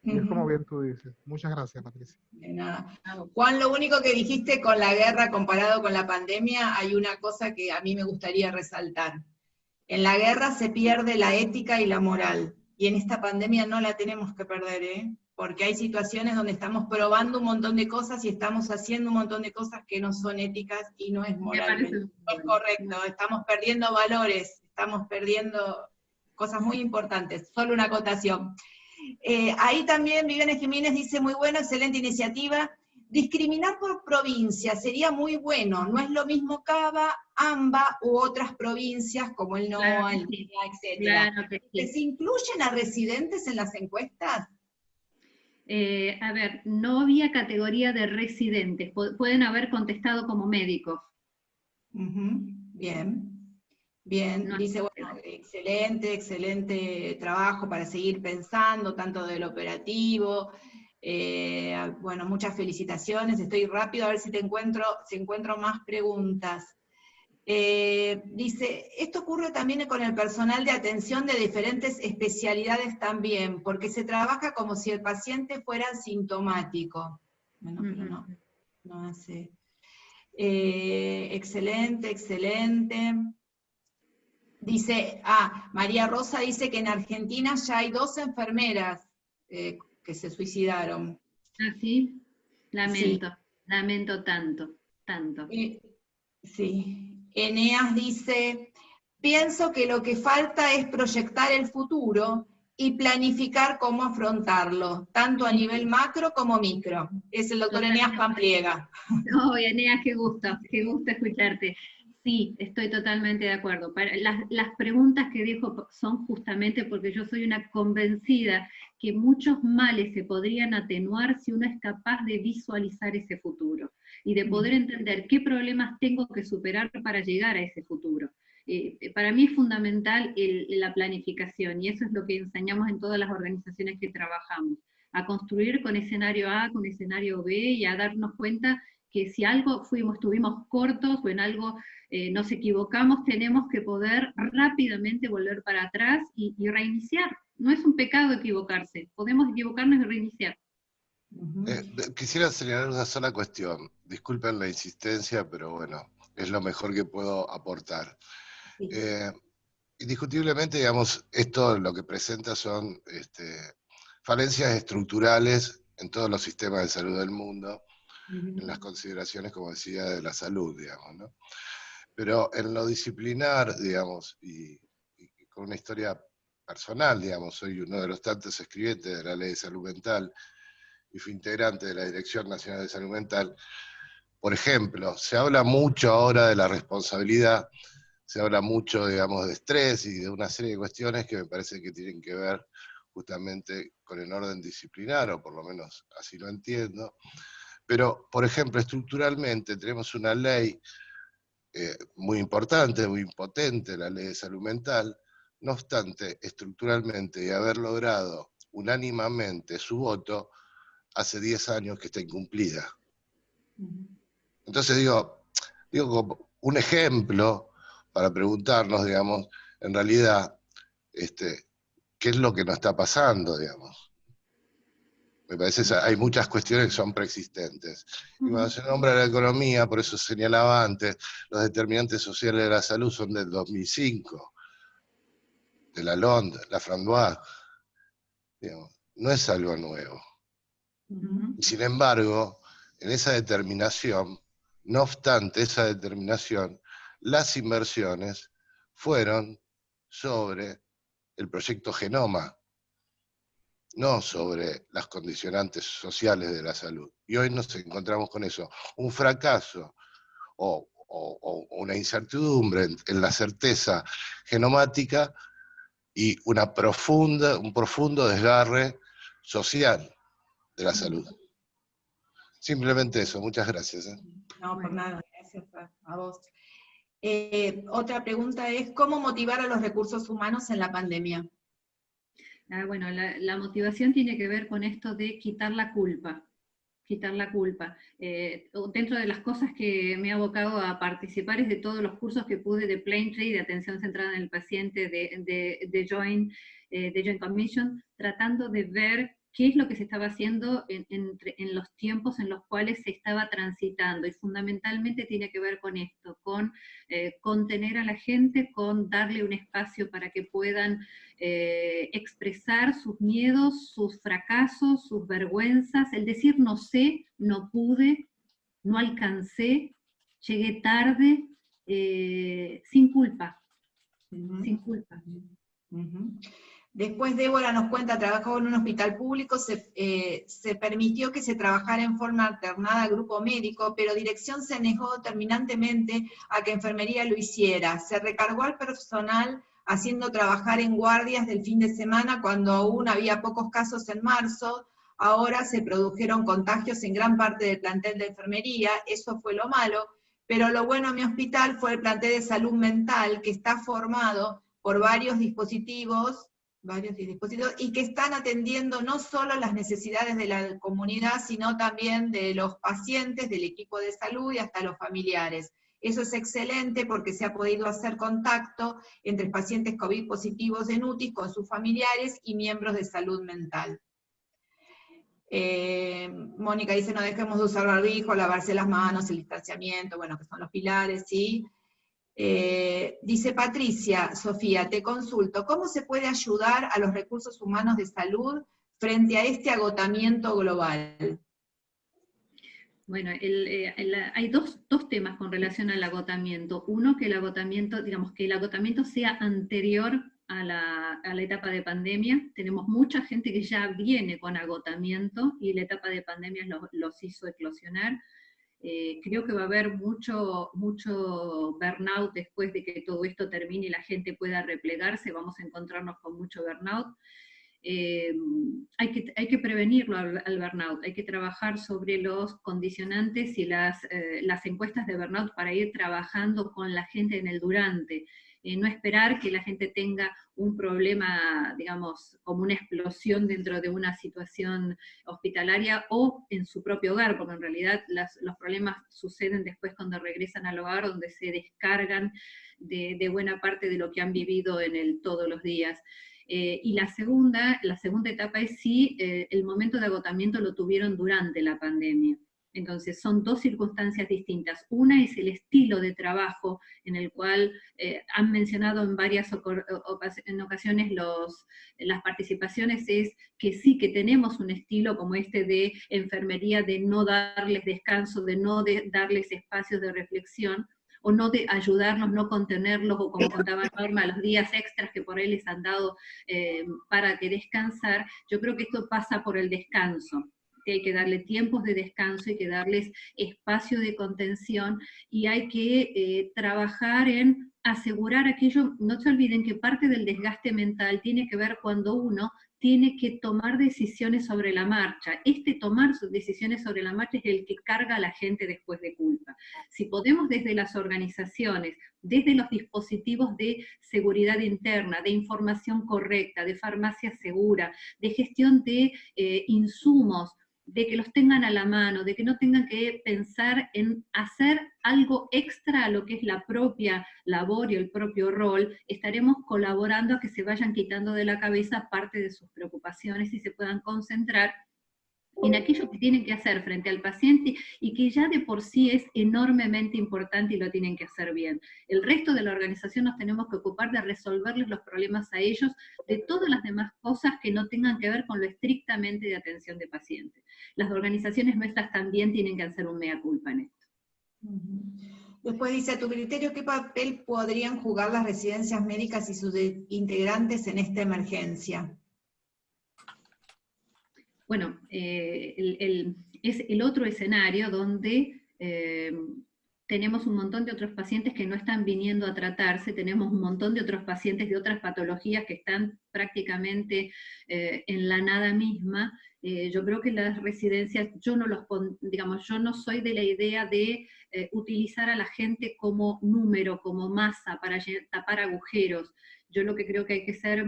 Y es como bien tú dices. Muchas gracias, Patricia. De nada. Juan, lo único que dijiste con la guerra comparado con la pandemia, hay una cosa que a mí me gustaría resaltar. En la guerra se pierde la ética y la moral, y en esta pandemia no la tenemos que perder, ¿eh? Porque hay situaciones donde estamos probando un montón de cosas y estamos haciendo un montón de cosas que no son éticas y no es moralmente, no es correcto. Estamos perdiendo valores, estamos perdiendo cosas muy importantes. Solo una acotación. Ahí también Viviana Jiménez dice, muy bueno, excelente iniciativa. Discriminar por provincia sería muy bueno, no es lo mismo Cava, AMBA u otras provincias como el NOA, el NIA, etc. Claro que sí. ¿Se incluyen a residentes en las encuestas? A ver, no había categoría de residentes, pueden haber contestado como médicos. Bien. Bien, No, dice, bueno, excelente trabajo para seguir pensando, tanto del operativo. Bueno, muchas felicitaciones, estoy rápido a ver si encuentro más preguntas. Dice, esto ocurre también con el personal de atención de diferentes especialidades también, porque se trabaja como si el paciente fuera asintomático. Bueno, pero no hace. Excelente. Dice, María Rosa dice que en Argentina ya hay 2 enfermeras que se suicidaron. ¿Ah, sí? Lamento tanto. Sí. Eneas dice, pienso que lo que falta es proyectar el futuro y planificar cómo afrontarlo, tanto a nivel macro como micro. Es el doctor Eneas Pampliega. No, Eneas, qué gusto escucharte. Sí, estoy totalmente de acuerdo. Las preguntas que dijo son justamente porque yo soy una convencida que muchos males se podrían atenuar si uno es capaz de visualizar ese futuro y de poder entender qué problemas tengo que superar para llegar a ese futuro. Para mí es fundamental la planificación, y eso es lo que enseñamos en todas las organizaciones que trabajamos, a construir con escenario A, con escenario B, y a darnos cuenta que si algo estuvimos cortos o en algo nos equivocamos, tenemos que poder rápidamente volver para atrás y reiniciar. No es un pecado equivocarse, podemos equivocarnos y reiniciar. Quisiera señalar una sola cuestión. Disculpen la insistencia, pero bueno, es lo mejor que puedo aportar. Sí. Indiscutiblemente, digamos, esto lo que presenta son falencias estructurales en todos los sistemas de salud del mundo, en las consideraciones, como decía, de la salud, digamos, ¿no? Pero en lo disciplinar, digamos, y con una historia personal, digamos, soy uno de los tantos escribientes de la Ley de Salud Mental y fui integrante de la Dirección Nacional de Salud Mental. Por ejemplo, se habla mucho ahora de la responsabilidad, se habla mucho, digamos, de estrés y de una serie de cuestiones que me parece que tienen que ver justamente con el orden disciplinar, o por lo menos así lo entiendo. Pero, por ejemplo, estructuralmente tenemos una ley muy importante, muy potente, la Ley de Salud Mental. No obstante, estructuralmente, y haber logrado unánimemente su voto, hace 10 años que está incumplida. Entonces digo como un ejemplo para preguntarnos, digamos, en realidad, ¿qué es lo que nos está pasando, digamos? Me parece que hay muchas cuestiones que son preexistentes. Y cuando se nombra la economía, por eso señalaba antes, los determinantes sociales de la salud son del 2005, de Lalonde, Laframboise. Digamos, no es algo nuevo. Y sin embargo, en esa determinación, no obstante esa determinación, las inversiones fueron sobre el proyecto Genoma, no sobre las condicionantes sociales de la salud. Y hoy nos encontramos con eso, un fracaso o una incertidumbre en la certeza genomática y un profundo desgarre social de la salud. Simplemente eso, muchas gracias. No, por nada, gracias a vos. Otra pregunta es, ¿cómo motivar a los recursos humanos en la pandemia? Bueno, la motivación tiene que ver con esto de quitar la culpa. Quitar la culpa. Dentro de las cosas que me he abocado a participar es de todos los cursos que pude de Plaintree, de atención centrada en el paciente, de Joint Commission, tratando de ver qué es lo que se estaba haciendo en los tiempos en los cuales se estaba transitando, y fundamentalmente tiene que ver con esto, con contener a la gente, con darle un espacio para que puedan expresar sus miedos, sus fracasos, sus vergüenzas, el decir no sé, no pude, no alcancé, llegué tarde, sin culpa, sin culpa. Después Débora nos cuenta, trabajó en un hospital público, se permitió que se trabajara en forma alternada al grupo médico, pero dirección se negó terminantemente a que enfermería lo hiciera. Se recargó al personal haciendo trabajar en guardias del fin de semana cuando aún había pocos casos en marzo. Ahora se produjeron contagios en gran parte del plantel de enfermería, eso fue lo malo, pero lo bueno en mi hospital fue el plantel de salud mental, que está formado por varios dispositivos y que están atendiendo no solo las necesidades de la comunidad, sino también de los pacientes, del equipo de salud y hasta los familiares. Eso es excelente porque se ha podido hacer contacto entre pacientes COVID positivos en UTI con sus familiares y miembros de salud mental. Mónica dice, no dejemos de usar barbijo, lavarse las manos, el distanciamiento, bueno, que son los pilares, ¿sí? Dice Patricia, Sofía, te consulto, ¿cómo se puede ayudar a los recursos humanos de salud frente a este agotamiento global? Bueno, hay dos temas con relación al agotamiento. Uno, que el agotamiento, digamos, que el agotamiento sea anterior a la etapa de pandemia. Tenemos mucha gente que ya viene con agotamiento y la etapa de pandemia los hizo eclosionar. Creo que va a haber mucho burnout después de que todo esto termine y la gente pueda replegarse, vamos a encontrarnos con mucho burnout. Hay que prevenirlo al burnout, hay que trabajar sobre los condicionantes y las encuestas de burnout para ir trabajando con la gente en el durante. No esperar que la gente tenga un problema, digamos, como una explosión dentro de una situación hospitalaria o en su propio hogar, porque en realidad los problemas suceden después cuando regresan al hogar, donde se descargan de buena parte de lo que han vivido todos los días. Y la segunda etapa es si el momento de agotamiento lo tuvieron durante la pandemia. Entonces son dos circunstancias distintas. Una es el estilo de trabajo en el cual han mencionado en varias ocasiones las participaciones, es que sí, que tenemos un estilo como este de enfermería, de no darles descanso, de no darles espacios de reflexión, o no de ayudarlos, no contenerlos, o como contaba Norma, los días extras que por ahí les han dado para que descansar. Yo creo que esto pasa por el descanso, que hay que darle tiempos de descanso, hay que darles espacio de contención, y hay que trabajar en asegurar aquello. No se olviden que parte del desgaste mental tiene que ver cuando uno tiene que tomar decisiones sobre la marcha. Tomar sus decisiones sobre la marcha es el que carga a la gente después de culpa. Si podemos desde las organizaciones, desde los dispositivos de seguridad interna, de información correcta, de farmacia segura, de gestión de insumos, de que los tengan a la mano, de que no tengan que pensar en hacer algo extra a lo que es la propia labor y el propio rol, estaremos colaborando a que se vayan quitando de la cabeza parte de sus preocupaciones y se puedan concentrar en aquello que tienen que hacer frente al paciente y que ya de por sí es enormemente importante y lo tienen que hacer bien. El resto de la organización nos tenemos que ocupar de resolverles los problemas a ellos, de todas las demás cosas que no tengan que ver con lo estrictamente de atención de pacientes. Las organizaciones nuestras también tienen que hacer un mea culpa en esto. Después dice, a tu criterio, ¿qué papel podrían jugar las residencias médicas y sus integrantes en esta emergencia? Bueno, es el otro escenario donde tenemos un montón de otros pacientes que no están viniendo a tratarse, tenemos un montón de otros pacientes de otras patologías que están prácticamente en la nada misma. Yo creo que las residencias, yo no soy de la idea de utilizar a la gente como número, como masa para tapar agujeros. Yo lo que creo que hay que hacer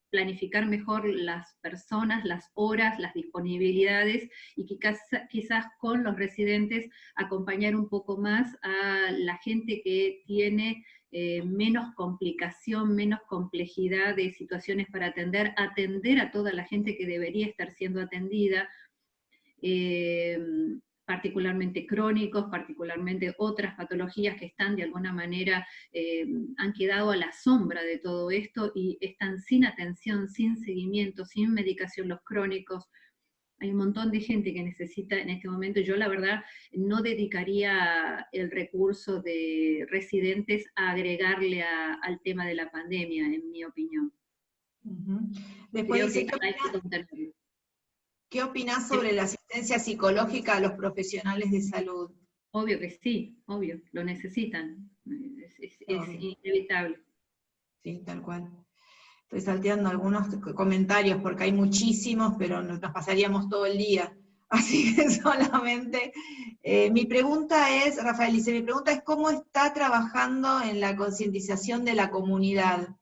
planificar mejor las personas, las horas, las disponibilidades, y quizás con los residentes acompañar un poco más a la gente que tiene menos complicación, menos complejidad de situaciones para atender a toda la gente que debería estar siendo atendida, particularmente crónicos, particularmente otras patologías que están de alguna manera, han quedado a la sombra de todo esto y están sin atención, sin seguimiento, sin medicación los crónicos. Hay un montón de gente que necesita en este momento. Yo la verdad no dedicaría el recurso de residentes a agregarle al tema de la pandemia, en mi opinión. Después Creo dice, que hay que contenerlo. ¿qué opinás sobre la asistencia psicológica a los profesionales de salud? Obvio que sí, obvio, lo necesitan. Es inevitable. Sí, tal cual. Estoy salteando algunos comentarios porque hay muchísimos, pero nos pasaríamos todo el día. Así que solamente, mi pregunta es, Rafael dice, mi pregunta es ¿cómo está trabajando en la concientización de la comunidad?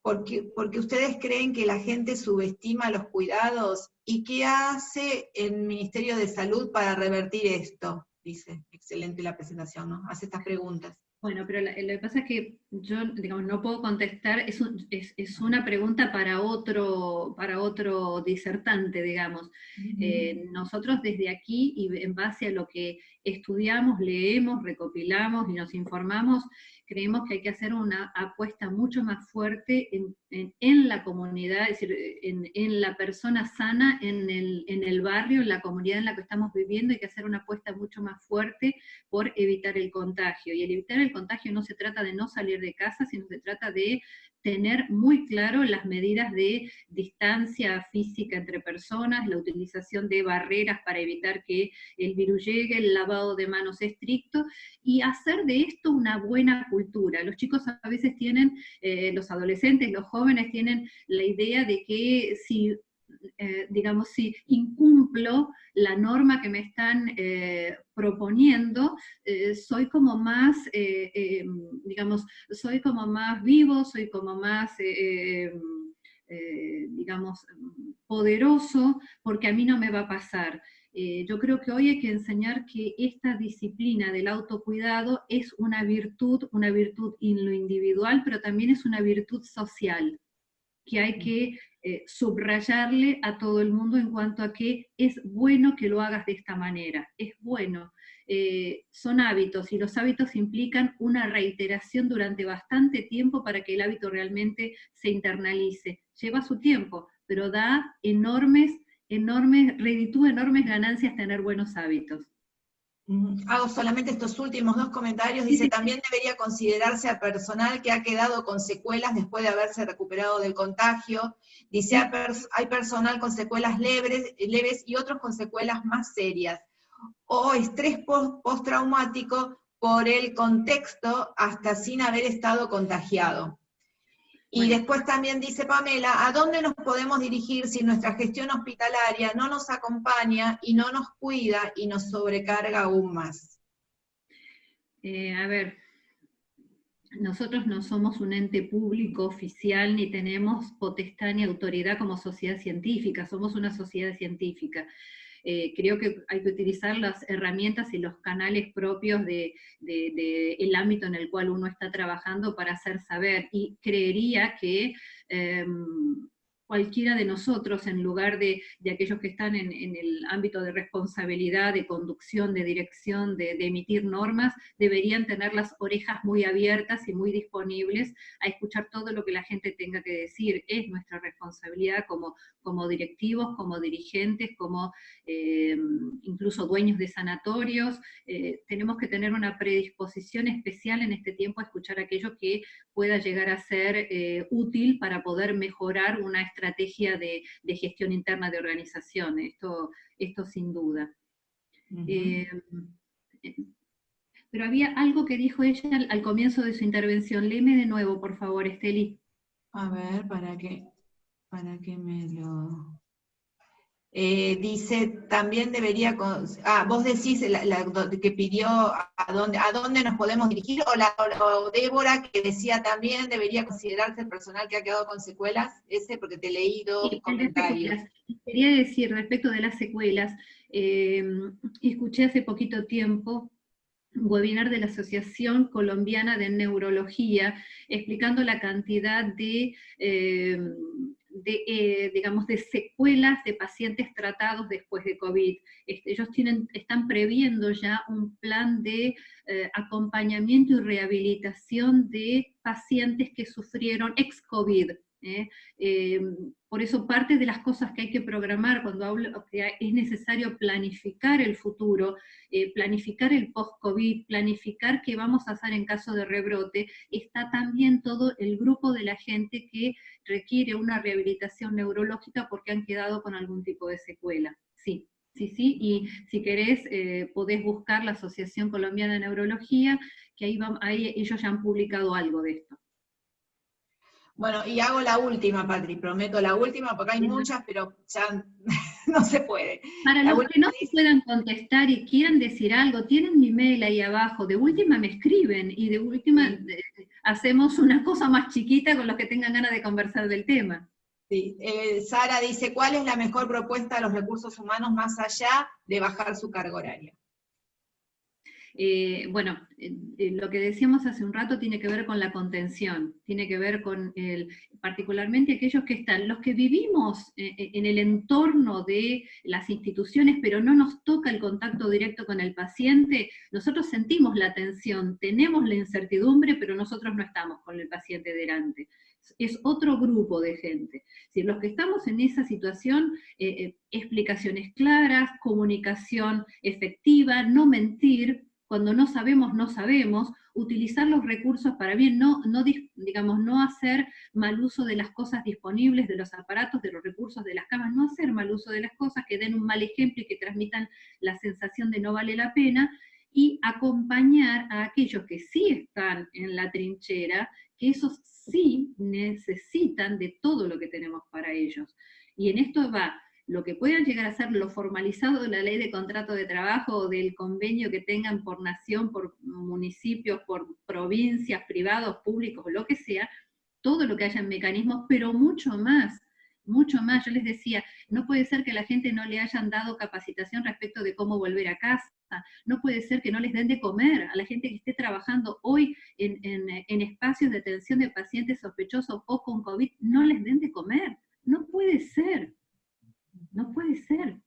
Porque ustedes creen que la gente subestima los cuidados, ¿y qué hace el Ministerio de Salud para revertir esto? Dice, excelente la presentación, ¿no? Hace estas preguntas. Bueno, pero lo que pasa es que yo, digamos, no puedo contestar, es una pregunta para otro disertante, digamos. Nosotros desde aquí, y en base a lo que estudiamos, leemos, recopilamos y nos informamos, creemos que hay que hacer una apuesta mucho más fuerte en la comunidad, es decir, en la persona sana, en el barrio, en la comunidad en la que estamos viviendo. Hay que hacer una apuesta mucho más fuerte por evitar el contagio. Y el evitar el contagio no se trata de no salir de casa, sino se trata de tener muy claro las medidas de distancia física entre personas, la utilización de barreras para evitar que el virus llegue, el lavado de manos estricto, y hacer de esto una buena cultura. Los chicos a veces tienen, los adolescentes, los jóvenes tienen la idea de que si si incumplo la norma que me están proponiendo, soy como más, soy como más vivo, soy como más, poderoso, porque a mí no me va a pasar. Yo creo que hoy hay que enseñar que esta disciplina del autocuidado es una virtud en lo individual, pero también es una virtud social, que hay que subrayarle a todo el mundo en cuanto a que es bueno que lo hagas de esta manera, es bueno. Son hábitos, y los hábitos implican una reiteración durante bastante tiempo para que el hábito realmente se internalice. Lleva su tiempo, pero da reditúa enormes ganancias tener buenos hábitos. Hago solamente estos últimos dos comentarios. Dice, también debería considerarse a personal que ha quedado con secuelas después de haberse recuperado del contagio. Dice, hay personal con secuelas leves y otros con secuelas más serias. O estrés postraumático por el contexto hasta sin haber estado contagiado. Y después también dice Pamela, ¿a dónde nos podemos dirigir si nuestra gestión hospitalaria no nos acompaña y no nos cuida y nos sobrecarga aún más? A ver, nosotros no somos un ente público oficial, ni tenemos potestad ni autoridad como sociedad científica, somos una sociedad científica. Creo que hay que utilizar las herramientas y los canales propios del ámbito en el cual uno está trabajando para hacer saber, y creería que cualquiera de nosotros, en lugar de aquellos que están en el ámbito de responsabilidad, de conducción, de dirección, de emitir normas, deberían tener las orejas muy abiertas y muy disponibles a escuchar todo lo que la gente tenga que decir. Es nuestra responsabilidad como directivos, como dirigentes, como incluso dueños de sanatorios. Tenemos que tener una predisposición especial en este tiempo a escuchar aquello que pueda llegar a ser útil para poder mejorar una estrategia de gestión interna de organización. Esto sin duda. pero había algo que dijo ella al comienzo de su intervención. Léeme de nuevo, por favor, Esteli. A ver, para que me lo... dice, también debería... vos decís que pidió a dónde nos podemos dirigir, o Débora, que decía también debería considerarse el personal que ha quedado con secuelas, porque te leí dos comentarios. Quería decir, respecto de las secuelas, escuché hace poquito tiempo un webinar de la Asociación Colombiana de Neurología, explicando la cantidad de secuelas de pacientes tratados después de COVID. Ellos están previendo ya un plan de acompañamiento y rehabilitación de pacientes que sufrieron ex-COVID. Por eso parte de las cosas que hay que programar cuando hablo que es necesario planificar el futuro, planificar el post-COVID, planificar qué vamos a hacer en caso de rebrote, está también todo el grupo de la gente que requiere una rehabilitación neurológica porque han quedado con algún tipo de secuela. Sí, y si querés podés buscar la Asociación Colombiana de Neurología, que ahí ellos ya han publicado algo de esto. Bueno, y hago la última, Patri, prometo la última, porque hay muchas, pero ya no se puede. Para los que no se puedan contestar y quieran decir algo, tienen mi mail ahí abajo, de última me escriben, y de última hacemos una cosa más chiquita con los que tengan ganas de conversar del tema. Sí, Sara dice, ¿cuál es la mejor propuesta de los recursos humanos más allá de bajar su carga horaria? Lo que decíamos hace un rato tiene que ver con la contención, tiene que ver con particularmente aquellos que están, los que vivimos en el entorno de las instituciones, pero no nos toca el contacto directo con el paciente. Nosotros sentimos la tensión, tenemos la incertidumbre, pero nosotros no estamos con el paciente delante. Es otro grupo de gente. Si los que estamos en esa situación, explicaciones claras, comunicación efectiva, no mentir. Cuando no sabemos, no sabemos, utilizar los recursos para bien, no hacer mal uso de las cosas disponibles, de los aparatos, de los recursos, de las camas, no hacer mal uso de las cosas que den un mal ejemplo y que transmitan la sensación de no vale la pena, y acompañar a aquellos que sí están en la trinchera, que esos sí necesitan de todo lo que tenemos para ellos. Y en esto va lo que puedan llegar a ser lo formalizado de la ley de contrato de trabajo o del convenio que tengan por nación, por municipios, por provincias, privados, públicos, lo que sea, todo lo que haya en mecanismos, pero mucho más. Yo les decía, no puede ser que a la gente no le hayan dado capacitación respecto de cómo volver a casa, no puede ser que no les den de comer a la gente que esté trabajando hoy en espacios de atención de pacientes sospechosos o con COVID, no les den de comer, no puede ser. No puede ser.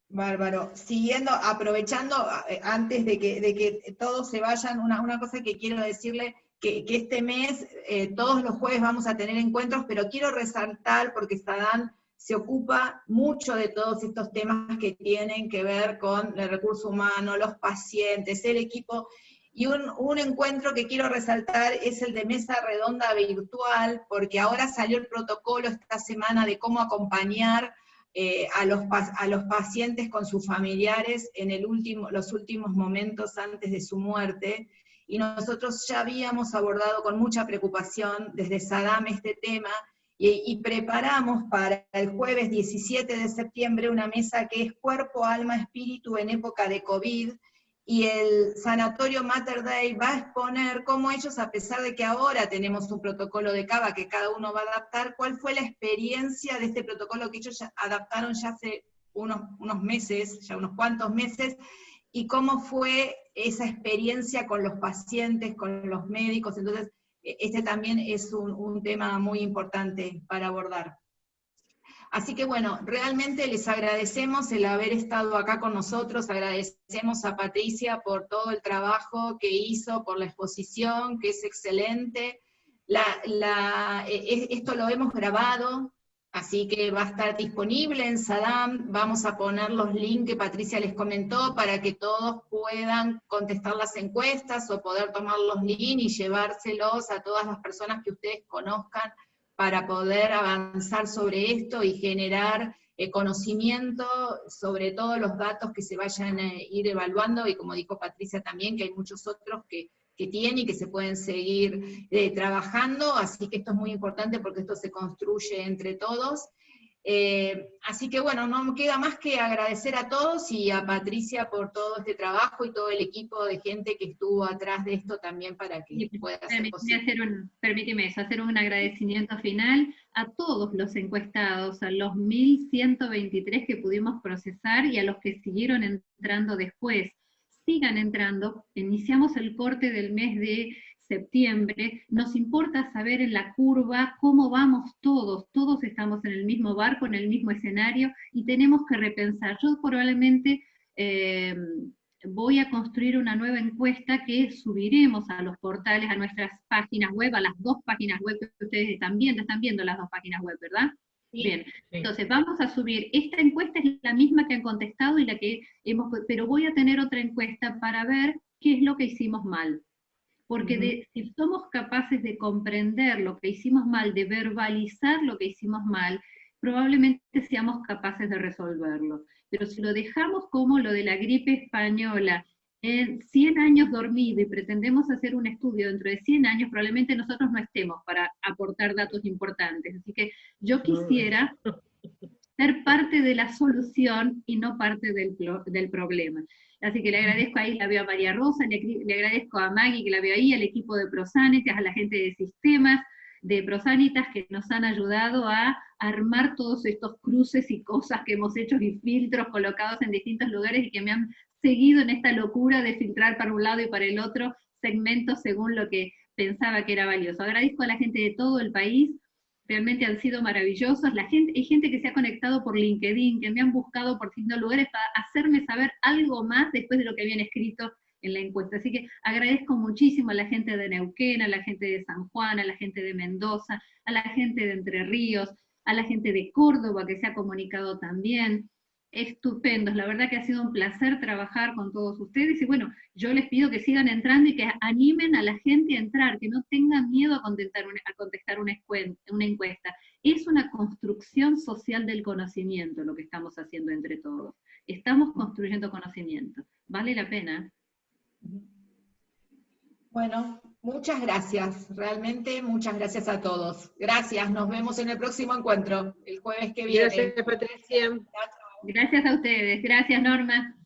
Bárbaro. Siguiendo, aprovechando, antes de que todos se vayan, una cosa que quiero decirle, que este mes, todos los jueves vamos a tener encuentros, pero quiero resaltar, porque Sadam se ocupa mucho de todos estos temas que tienen que ver con el recurso humano, los pacientes, el equipo. Y un encuentro que quiero resaltar es el de mesa redonda virtual, porque ahora salió el protocolo esta semana de cómo acompañar a los pacientes con sus familiares en los últimos momentos antes de su muerte, y nosotros ya habíamos abordado con mucha preocupación desde Sadam este tema, y preparamos para el jueves 17 de septiembre una mesa que es Cuerpo, Alma, Espíritu en época de COVID, y el Sanatorio Mater Dei va a exponer cómo ellos, a pesar de que ahora tenemos un protocolo de CABA que cada uno va a adaptar, cuál fue la experiencia de este protocolo que ellos ya adaptaron ya hace unos meses, ya unos cuantos meses, y cómo fue esa experiencia con los pacientes, con los médicos. Entonces, este también es un tema muy importante para abordar. Así que bueno, realmente les agradecemos el haber estado acá con nosotros, agradecemos a Patricia por todo el trabajo que hizo, por la exposición, que es excelente. Esto lo hemos grabado, así que va a estar disponible en Sadam, vamos a poner los links que Patricia les comentó para que todos puedan contestar las encuestas o poder tomar los links y llevárselos a todas las personas que ustedes conozcan, para poder avanzar sobre esto y generar conocimiento sobre todos los datos que se vayan a ir evaluando, y como dijo Patricia también, que hay muchos otros que tienen y que se pueden seguir trabajando, así que esto es muy importante porque esto se construye entre todos. Así que bueno, no me queda más que agradecer a todos y a Patricia por todo este trabajo y todo el equipo de gente que estuvo atrás de esto también para que pueda ser posible. Permíteme hacer un agradecimiento final a todos los encuestados, a los 1.123 que pudimos procesar y a los que siguieron entrando después. Sigan entrando, iniciamos el corte del mes de septiembre, nos importa saber en la curva cómo vamos todos estamos en el mismo barco, en el mismo escenario, y tenemos que repensar. Yo probablemente voy a construir una nueva encuesta que subiremos a los portales, a nuestras páginas web, a las 2 páginas web que ustedes están viendo las 2 páginas web, ¿verdad? Sí, bien, sí. Entonces vamos a subir, esta encuesta es la misma que han contestado y la que hemos, pero voy a tener otra encuesta para ver qué es lo que hicimos mal. Porque si somos capaces de comprender lo que hicimos mal, de verbalizar lo que hicimos mal, probablemente seamos capaces de resolverlo. Pero si lo dejamos como lo de la gripe española, en 100 años dormido, y pretendemos hacer un estudio dentro de 100 años, probablemente nosotros no estemos para aportar datos importantes. Así que yo quisiera ser parte de la solución y no parte del problema. Así que le agradezco ahí, la veo a María Rosa, le agradezco a Maggie que la veo ahí, al equipo de Prosanitas, a la gente de sistemas de Prosanitas que nos han ayudado a armar todos estos cruces y cosas que hemos hecho y filtros colocados en distintos lugares y que me han seguido en esta locura de filtrar para un lado y para el otro segmentos según lo que pensaba que era valioso. Agradezco a la gente de todo el país. Realmente han sido maravillosos. Hay gente que se ha conectado por LinkedIn, que me han buscado por distintos lugares para hacerme saber algo más después de lo que habían escrito en la encuesta. Así que agradezco muchísimo a la gente de Neuquén, a la gente de San Juan, a la gente de Mendoza, a la gente de Entre Ríos, a la gente de Córdoba que se ha comunicado también. Estupendos, la verdad que ha sido un placer trabajar con todos ustedes, y bueno, yo les pido que sigan entrando y que animen a la gente a entrar, que no tengan miedo a contestar una encuesta. Es una construcción social del conocimiento lo que estamos haciendo entre todos. Estamos construyendo conocimiento. Vale la pena. Bueno, muchas gracias, realmente muchas gracias a todos. Gracias, nos vemos en el próximo encuentro, el jueves que viene. Gracias, Patricia. Gracias a ustedes, gracias Norma.